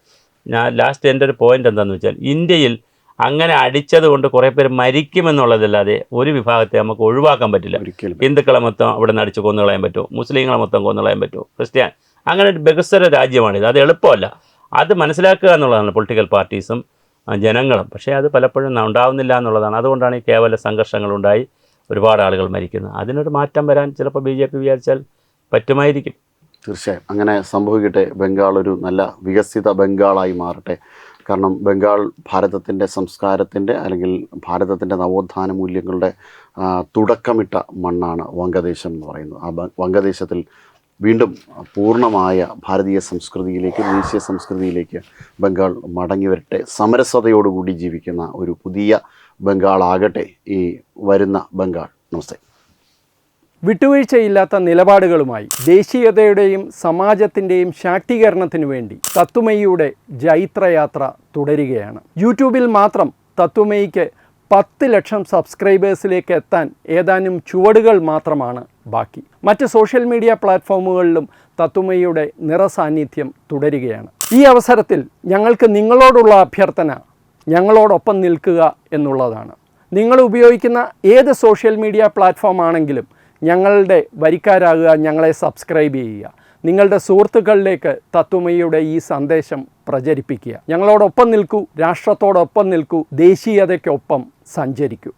ഞാൻ ലാസ്റ്റ് എൻ്റെ ഒരു പോയിൻ്റ് എന്താണെന്ന് വെച്ചാൽ, ഇന്ത്യയിൽ അങ്ങനെ അടിച്ചത് കൊണ്ട് കുറേ പേര് മരിക്കുമെന്നുള്ളതല്ലാതെ ഒരു വിഭാഗത്തെ നമുക്ക് ഒഴിവാക്കാൻ പറ്റില്ല. ഹിന്ദുക്കളെ മൊത്തം അവിടെ നിന്ന് അടിച്ച് കൊന്നുകളയാൻ പറ്റുമോ? മുസ്ലിങ്ങളെ മൊത്തം കൊന്നുകളയാൻ പറ്റുമോ? ക്രിസ്ത്യൻ? അങ്ങനെ ഒരു ബഹുസ്വര രാജ്യമാണിത്. അത് എളുപ്പമല്ല. അത് മനസ്സിലാക്കുക എന്നുള്ളതാണ് പൊളിറ്റിക്കൽ പാർട്ടീസും ജനങ്ങളും. പക്ഷേ അത് പലപ്പോഴും ഉണ്ടാവുന്നില്ല എന്നുള്ളതാണ്. അതുകൊണ്ടാണ് ഈ കേവല സംഘർഷങ്ങളുണ്ടായി ഒരുപാട് ആളുകൾ മരിക്കുന്നത്. അതിനൊരു മാറ്റം വരാൻ ചിലപ്പോൾ BJP വിചാരിച്ചാൽ പറ്റുമായിരിക്കും. തീർച്ചയായും അങ്ങനെ സംഭവിക്കട്ടെ. ബംഗാൾ ഒരു നല്ല വികസിത ബംഗാളായി മാറട്ടെ. കാരണം ബംഗാൾ ഭാരതത്തിൻ്റെ സംസ്കാരത്തിൻ്റെ അല്ലെങ്കിൽ ഭാരതത്തിൻ്റെ നവോത്ഥാന മൂല്യങ്ങളുടെ തുടക്കമിട്ട മണ്ണാണ് വംഗദേശം എന്ന് പറയുന്നത്. ആ വംഗദേശത്തിൽ വീണ്ടും പൂർണ്ണമായ ഭാരതീയ സംസ്കൃതിയിലേക്ക്, ദേശീയ സംസ്കൃതിയിലേക്ക് ബംഗാൾ മടങ്ങി വരട്ടെ. സമരസതയോടുകൂടി ജീവിക്കുന്ന ഒരു പുതിയ ബംഗാളാകട്ടെ ഈ വരുന്ന ബംഗാൾ. നമസ്തേ. വിട്ടുവീഴ്ചയില്ലാത്ത നിലപാടുകളുമായി ദേശീയതയുടെയും സമാജത്തിൻ്റെയും ശാക്തീകരണത്തിനു വേണ്ടി തത്വമയിയുടെ ജൈത്രയാത്ര തുടരുകയാണ്. യൂട്യൂബിൽ മാത്രം തത്വമയിക്ക് 10 ലക്ഷം സബ്സ്ക്രൈബേഴ്സിലേക്ക് എത്താൻ ഏതാനും ചുവടുകൾ മാത്രമാണ് ബാക്കി. മറ്റ് സോഷ്യൽ മീഡിയ പ്ലാറ്റ്ഫോമുകളിലും തത്വമയിയുടെ നിറസാന്നിധ്യം തുടരുകയാണ്. ഈ അവസരത്തിൽ ഞങ്ങൾക്ക് നിങ്ങളോടുള്ള അഭ്യർത്ഥന ഞങ്ങളോടൊപ്പം നിൽക്കുക എന്നുള്ളതാണ്. നിങ്ങൾ ഉപയോഗിക്കുന്ന ഏത് സോഷ്യൽ മീഡിയ പ്ലാറ്റ്ഫോം ആണെങ്കിലും ഞങ്ങളുടെ വരിക്കാരാകുക, ഞങ്ങളെ സബ്സ്ക്രൈബ് ചെയ്യുക, നിങ്ങളുടെ സുഹൃത്തുക്കളിലേക്ക് തത്വമയിയുടെ ഈ സന്ദേശം പ്രചരിപ്പിക്കുക. ഞങ്ങളോടൊപ്പം നിൽക്കൂ, രാഷ്ട്രത്തോടൊപ്പം നിൽക്കൂ, ദേശീയതയ്ക്കൊപ്പം സഞ്ചരിക്കൂ.